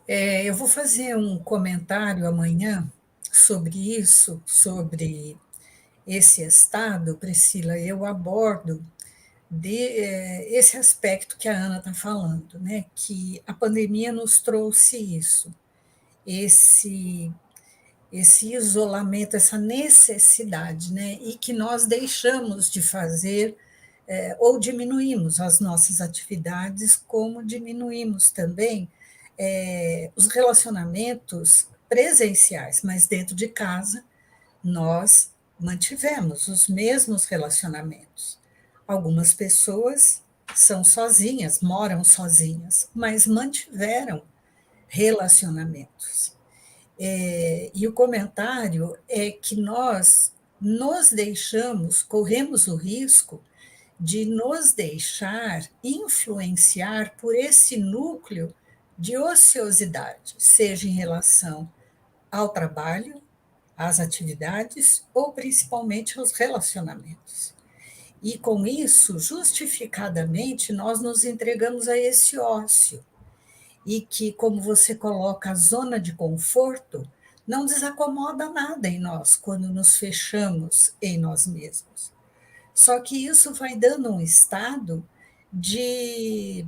Eu vou fazer um comentário amanhã sobre isso, sobre esse estado, Priscila. Eu abordo esse aspecto que a Ana está falando, né? Que a pandemia nos trouxe isso, esse isolamento, essa necessidade, né? E que nós deixamos de fazer ou diminuímos as nossas atividades, como diminuímos também os relacionamentos presenciais, mas dentro de casa nós mantivemos os mesmos relacionamentos. Algumas pessoas são sozinhas, moram sozinhas, mas mantiveram relacionamentos. E o comentário é que nós nos deixamos, corremos o risco de nos deixar influenciar por esse núcleo de ociosidade, seja em relação ao trabalho, às atividades ou principalmente aos relacionamentos. E com isso, justificadamente, nós nos entregamos a esse ócio. E que, como você coloca, a zona de conforto não desacomoda nada em nós quando nos fechamos em nós mesmos. Só que isso vai dando um estado de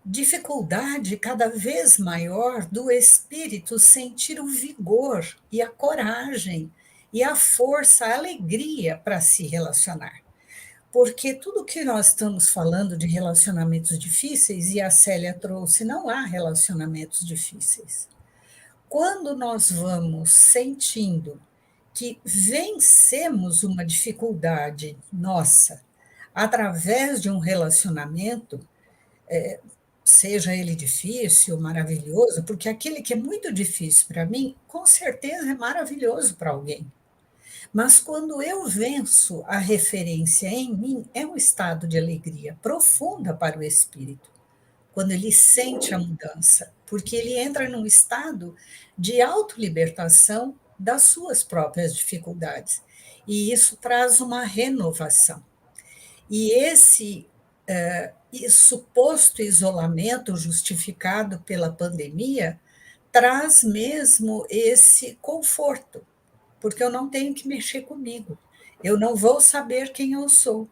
dificuldade cada vez maior do espírito sentir o vigor e a coragem e a força, a alegria para se relacionar. Porque tudo que nós estamos falando de relacionamentos difíceis, e a Célia trouxe, não há relacionamentos difíceis. Quando nós vamos sentindo que vencemos uma dificuldade nossa através de um relacionamento, seja ele difícil, maravilhoso, porque aquele que é muito difícil para mim, com certeza é maravilhoso para alguém. Mas quando eu venço a referência em mim, é um estado de alegria profunda para o espírito, quando ele sente a mudança, porque ele entra num estado de autolibertação das suas próprias dificuldades. E isso traz uma renovação. E esse suposto isolamento justificado pela pandemia traz mesmo esse conforto, porque eu não tenho que mexer comigo, eu não vou saber quem eu sou,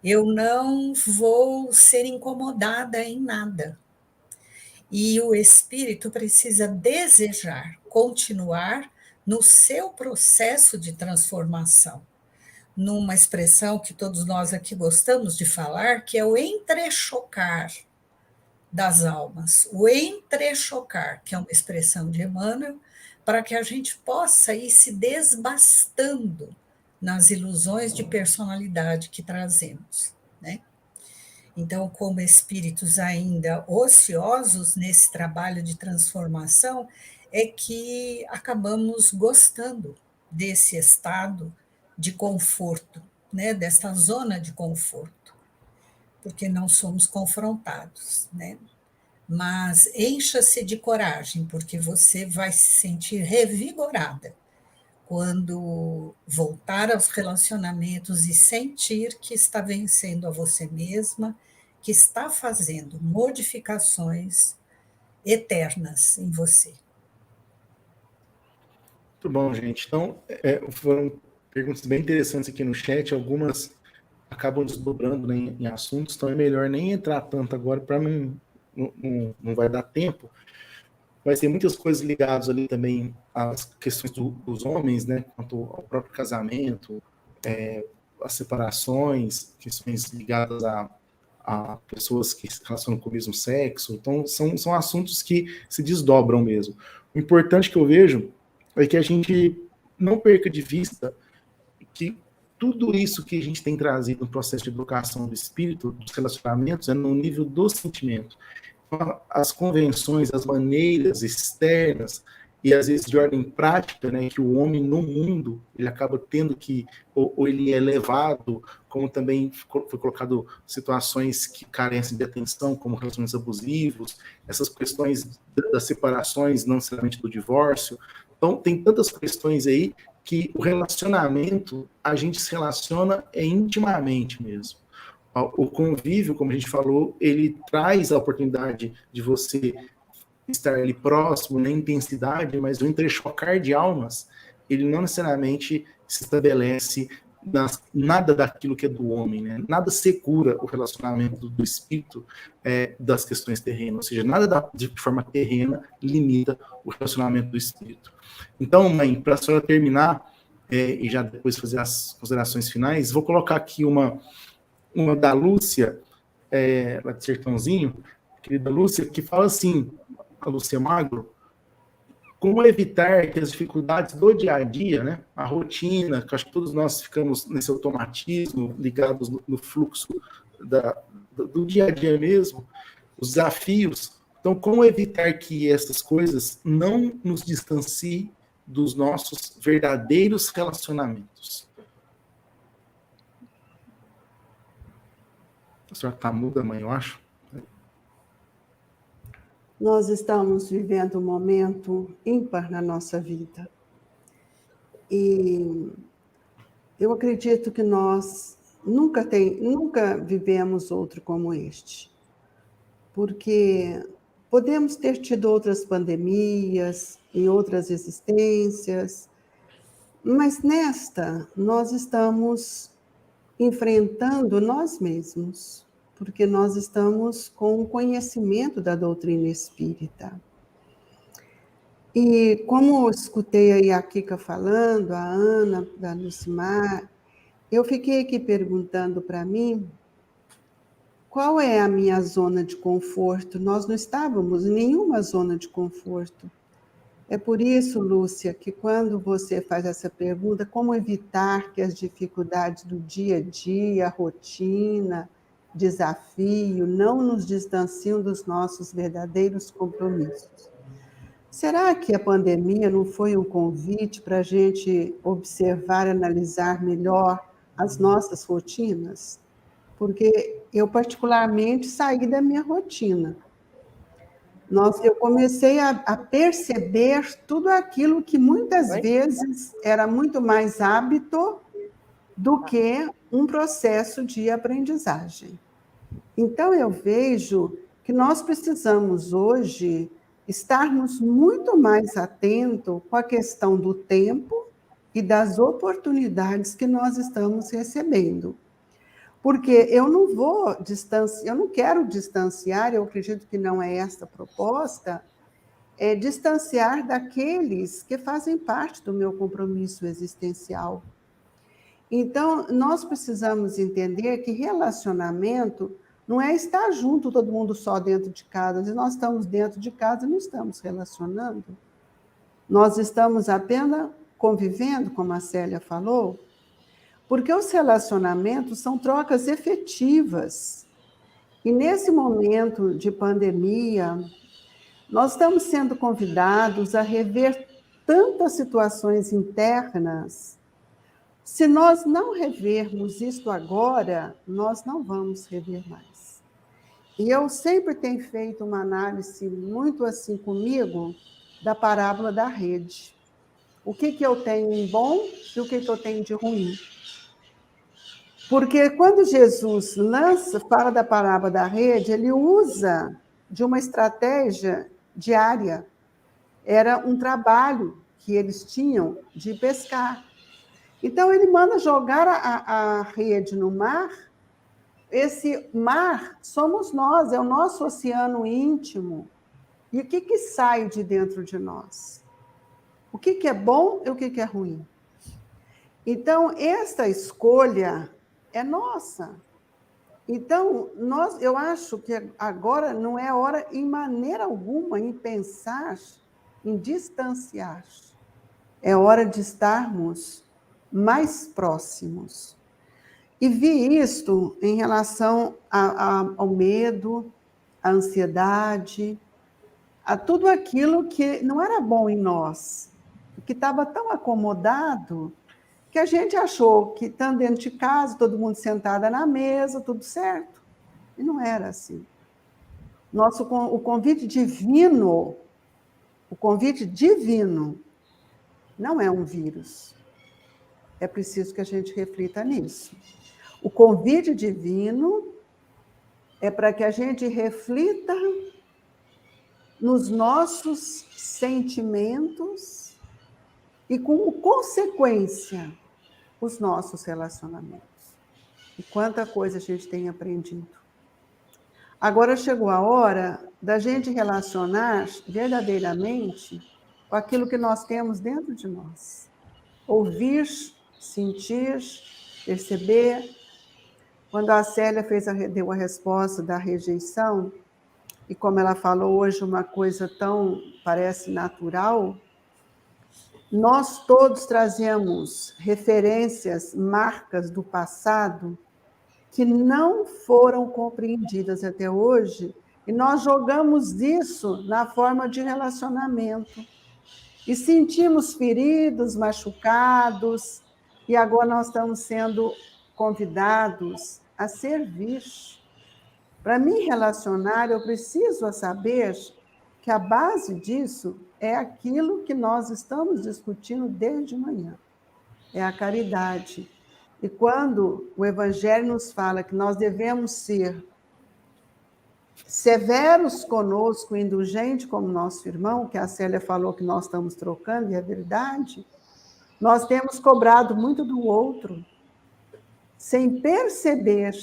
eu não vou ser incomodada em nada. E o espírito precisa desejar continuar no seu processo de transformação, numa expressão que todos nós aqui gostamos de falar, que é o entrechocar das almas, o entrechocar, que é uma expressão de Emmanuel, para que a gente possa ir se desbastando nas ilusões de personalidade que trazemos, né? Então, como espíritos ainda ociosos nesse trabalho de transformação, é que acabamos gostando desse estado de conforto, né? Desta zona de conforto, porque não somos confrontados, né? Mas encha-se de coragem, porque você vai se sentir revigorada quando voltar aos relacionamentos e sentir que está vencendo a você mesma, que está fazendo modificações eternas em você. Muito bom, gente. Então, foram perguntas bem interessantes aqui no chat, algumas acabam desdobrando, né, em assuntos, então é melhor nem entrar tanto agora para não vai dar tempo. Mas tem muitas coisas ligadas ali também às questões dos homens, né, quanto ao próprio casamento, as separações, questões ligadas a pessoas que se relacionam com o mesmo sexo. Então, são assuntos que se desdobram mesmo. O importante que eu vejo é que a gente não perca de vista que tudo isso que a gente tem trazido no processo de educação do espírito, dos relacionamentos, é no nível do sentimento. Então, as convenções, as maneiras externas e às vezes de ordem prática, né, que o homem no mundo ele acaba tendo que, ou ele é levado, como também foi colocado situações que carecem de atenção, como relacionamentos abusivos, essas questões das separações, não necessariamente do divórcio. Então, tem tantas questões aí que o relacionamento, a gente se relaciona intimamente mesmo. O convívio, como a gente falou, ele traz a oportunidade de você estar ali próximo, na intensidade, mas o entrechocar de almas, ele não necessariamente se estabelece nada daquilo que é do homem, né? Nada segura o relacionamento do espírito das questões terrenas, ou seja, nada de forma terrena limita o relacionamento do espírito. Então, mãe, para a senhora terminar, e já depois fazer as considerações finais, vou colocar aqui uma da Lúcia, lá de Sertãozinho, querida Lúcia, que fala assim, a Lúcia Magro, como evitar que as dificuldades do dia a dia, né, a rotina, que acho que todos nós ficamos nesse automatismo, ligados no fluxo do dia a dia mesmo, os desafios. Então, como evitar que essas coisas não nos distanciem dos nossos verdadeiros relacionamentos? A senhora está muda, mãe, eu acho. Nós estamos vivendo um momento ímpar na nossa vida. E eu acredito que nós nunca vivemos outro como este. Porque podemos ter tido outras pandemias, em outras existências, mas nesta nós estamos enfrentando nós mesmos, porque nós estamos com o conhecimento da doutrina espírita. E como eu escutei aí a Kika falando, a Ana, da Lucimar, eu fiquei aqui perguntando para mim, qual é a minha zona de conforto? Nós não estávamos em nenhuma zona de conforto. É por isso, Lúcia, que quando você faz essa pergunta, como evitar que as dificuldades do dia a dia, a rotina, desafio, não nos distanciem dos nossos verdadeiros compromissos? Será que a pandemia não foi um convite para a gente observar e analisar melhor as nossas rotinas? Porque eu, particularmente, saí da minha rotina. Eu comecei a perceber tudo aquilo que muitas vezes era muito mais hábito do que um processo de aprendizagem. Então, eu vejo que nós precisamos hoje estarmos muito mais atentos com a questão do tempo e das oportunidades que nós estamos recebendo. Porque eu não quero distanciar, eu acredito que não é esta a proposta, distanciar daqueles que fazem parte do meu compromisso existencial. Então, nós precisamos entender que relacionamento não é estar junto, todo mundo só dentro de casa. Se nós estamos dentro de casa, não estamos relacionando. Nós estamos apenas convivendo, como a Célia falou, porque os relacionamentos são trocas efetivas. E nesse momento de pandemia, nós estamos sendo convidados a rever tantas situações internas. Se nós não revermos isto agora, nós não vamos rever mais. E eu sempre tenho feito uma análise muito assim comigo da parábola da rede. O que eu tenho de bom e o que eu tenho de ruim. Porque quando Jesus fala da parábola da rede, ele usa de uma estratégia diária. Era um trabalho que eles tinham de pescar. Então, ele manda jogar a rede no mar. Esse mar somos nós, é o nosso oceano íntimo. E o que sai de dentro de nós? O que é bom e o que é ruim? Então, esta escolha é nossa. Então, eu acho que agora não é hora, em maneira alguma, em pensar, em distanciar. É hora de estarmos mais próximos. E vi isto em relação ao medo, à ansiedade, a tudo aquilo que não era bom em nós, que estava tão acomodado que a gente achou que, estando dentro de casa, todo mundo sentada na mesa, tudo certo. E não era assim. O convite divino não é um vírus. É preciso que a gente reflita nisso. O convite divino é para que a gente reflita nos nossos sentimentos e, como consequência, os nossos relacionamentos. E quanta coisa a gente tem aprendido. Agora chegou a hora da gente relacionar verdadeiramente com aquilo que nós temos dentro de nós. Ouvir, sentir, perceber. Quando a Célia deu a resposta da rejeição, e como ela falou hoje uma coisa tão, parece natural, nós todos trazemos referências, marcas do passado que não foram compreendidas até hoje, e nós jogamos isso na forma de relacionamento. E sentimos feridos, machucados, e agora nós estamos sendo convidados a servir. Para me relacionar, eu preciso saber que a base disso é aquilo que nós estamos discutindo desde manhã. É a caridade. E quando o Evangelho nos fala que nós devemos ser severos conosco, indulgentes como nosso irmão, que a Célia falou que nós estamos trocando, e é verdade, nós temos cobrado muito do outro, sem perceber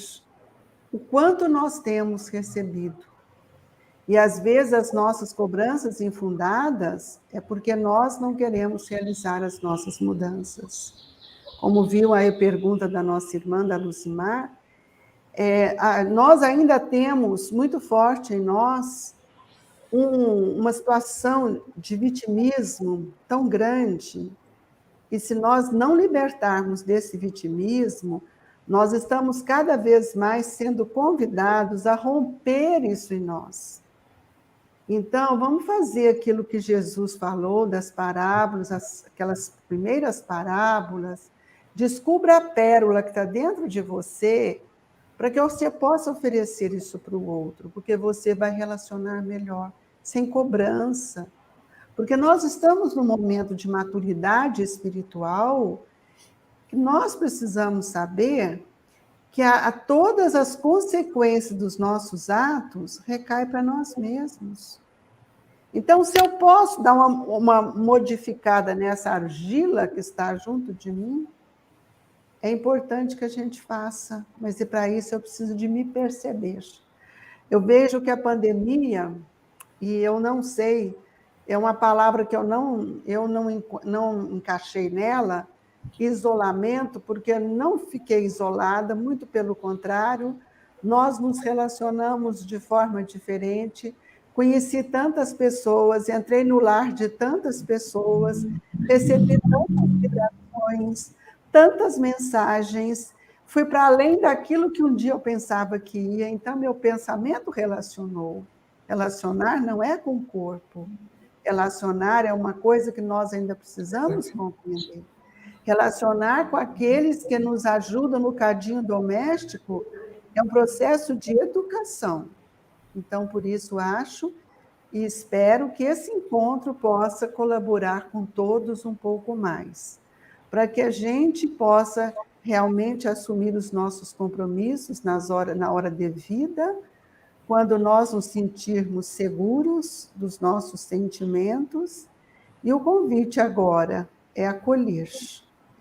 o quanto nós temos recebido. E, às vezes, as nossas cobranças infundadas é porque nós não queremos realizar as nossas mudanças. Como viu a pergunta da nossa irmã, da Lucimar, nós ainda temos muito forte em nós uma situação de vitimismo tão grande, e se nós não libertarmos desse vitimismo, nós estamos cada vez mais sendo convidados a romper isso em nós. Então, vamos fazer aquilo que Jesus falou das parábolas, aquelas primeiras parábolas. Descubra a pérola que está dentro de você, para que você possa oferecer isso para o outro, porque você vai relacionar melhor, sem cobrança. Porque nós estamos num momento de maturidade espiritual que nós precisamos saber que todas as consequências dos nossos atos recaem para nós mesmos. Então, se eu posso dar uma modificada nessa argila que está junto de mim, é importante que a gente faça, mas para isso eu preciso de me perceber. Eu vejo que a pandemia, e eu não sei, é uma palavra que eu não encaixei nela, isolamento, porque eu não fiquei isolada, muito pelo contrário, nós nos relacionamos de forma diferente, conheci tantas pessoas, entrei no lar de tantas pessoas, recebi tantas ligações, tantas mensagens, fui para além daquilo que um dia eu pensava que ia, então meu pensamento relacionou. Relacionar não é com o corpo, relacionar é uma coisa que nós ainda precisamos compreender. Relacionar com aqueles que nos ajudam no cadinho doméstico é um processo de educação. Então, por isso, acho e espero que esse encontro possa colaborar com todos um pouco mais, para que a gente possa realmente assumir os nossos compromissos na hora devida, quando nós nos sentirmos seguros dos nossos sentimentos. E o convite agora é acolher.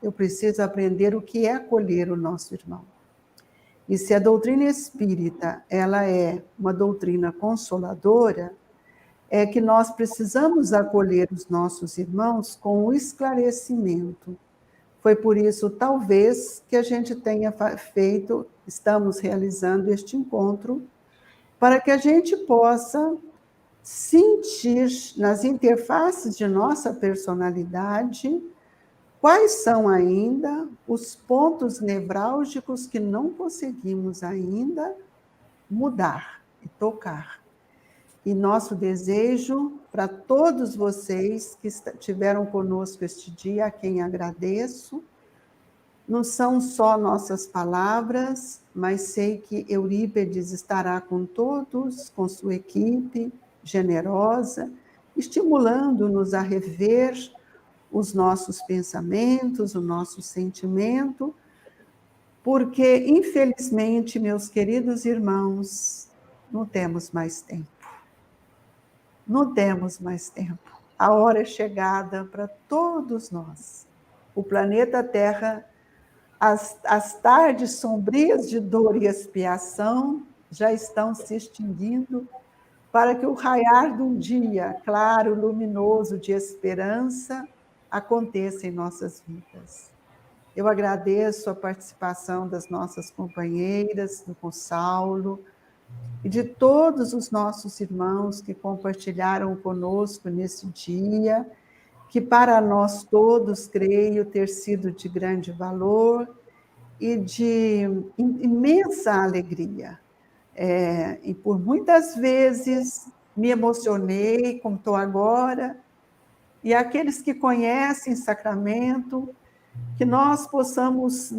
Eu preciso aprender o que é acolher o nosso irmão. E se a doutrina espírita ela é uma doutrina consoladora, é que nós precisamos acolher os nossos irmãos com o esclarecimento. Foi por isso, talvez, que a gente tenha estamos realizando este encontro, para que a gente possa sentir nas interfaces de nossa personalidade quais são ainda os pontos nevrálgicos que não conseguimos ainda mudar e tocar. E nosso desejo para todos vocês que estiveram conosco este dia, a quem agradeço, não são só nossas palavras, mas sei que Eurípedes estará com todos, com sua equipe generosa, estimulando-nos a rever os nossos pensamentos, o nosso sentimento, porque, infelizmente, meus queridos irmãos, não temos mais tempo. Não temos mais tempo. A hora é chegada para todos nós. O planeta Terra, as tardes sombrias de dor e expiação já estão se extinguindo para que o raiar de um dia claro, luminoso, de esperança aconteça em nossas vidas. Eu agradeço a participação das nossas companheiras, do Consaulo, e de todos os nossos irmãos que compartilharam conosco nesse dia, que para nós todos, creio, ter sido de grande valor e de imensa alegria. E por muitas vezes me emocionei, como estou agora, e aqueles que conhecem Sacramento, que nós possamos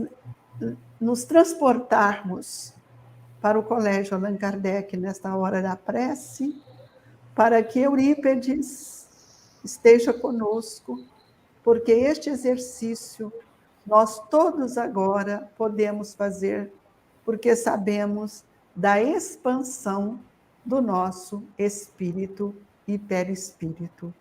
nos transportarmos para o Colégio Allan Kardec nesta hora da prece, para que Eurípedes esteja conosco, porque este exercício nós todos agora podemos fazer, porque sabemos da expansão do nosso espírito e perispírito.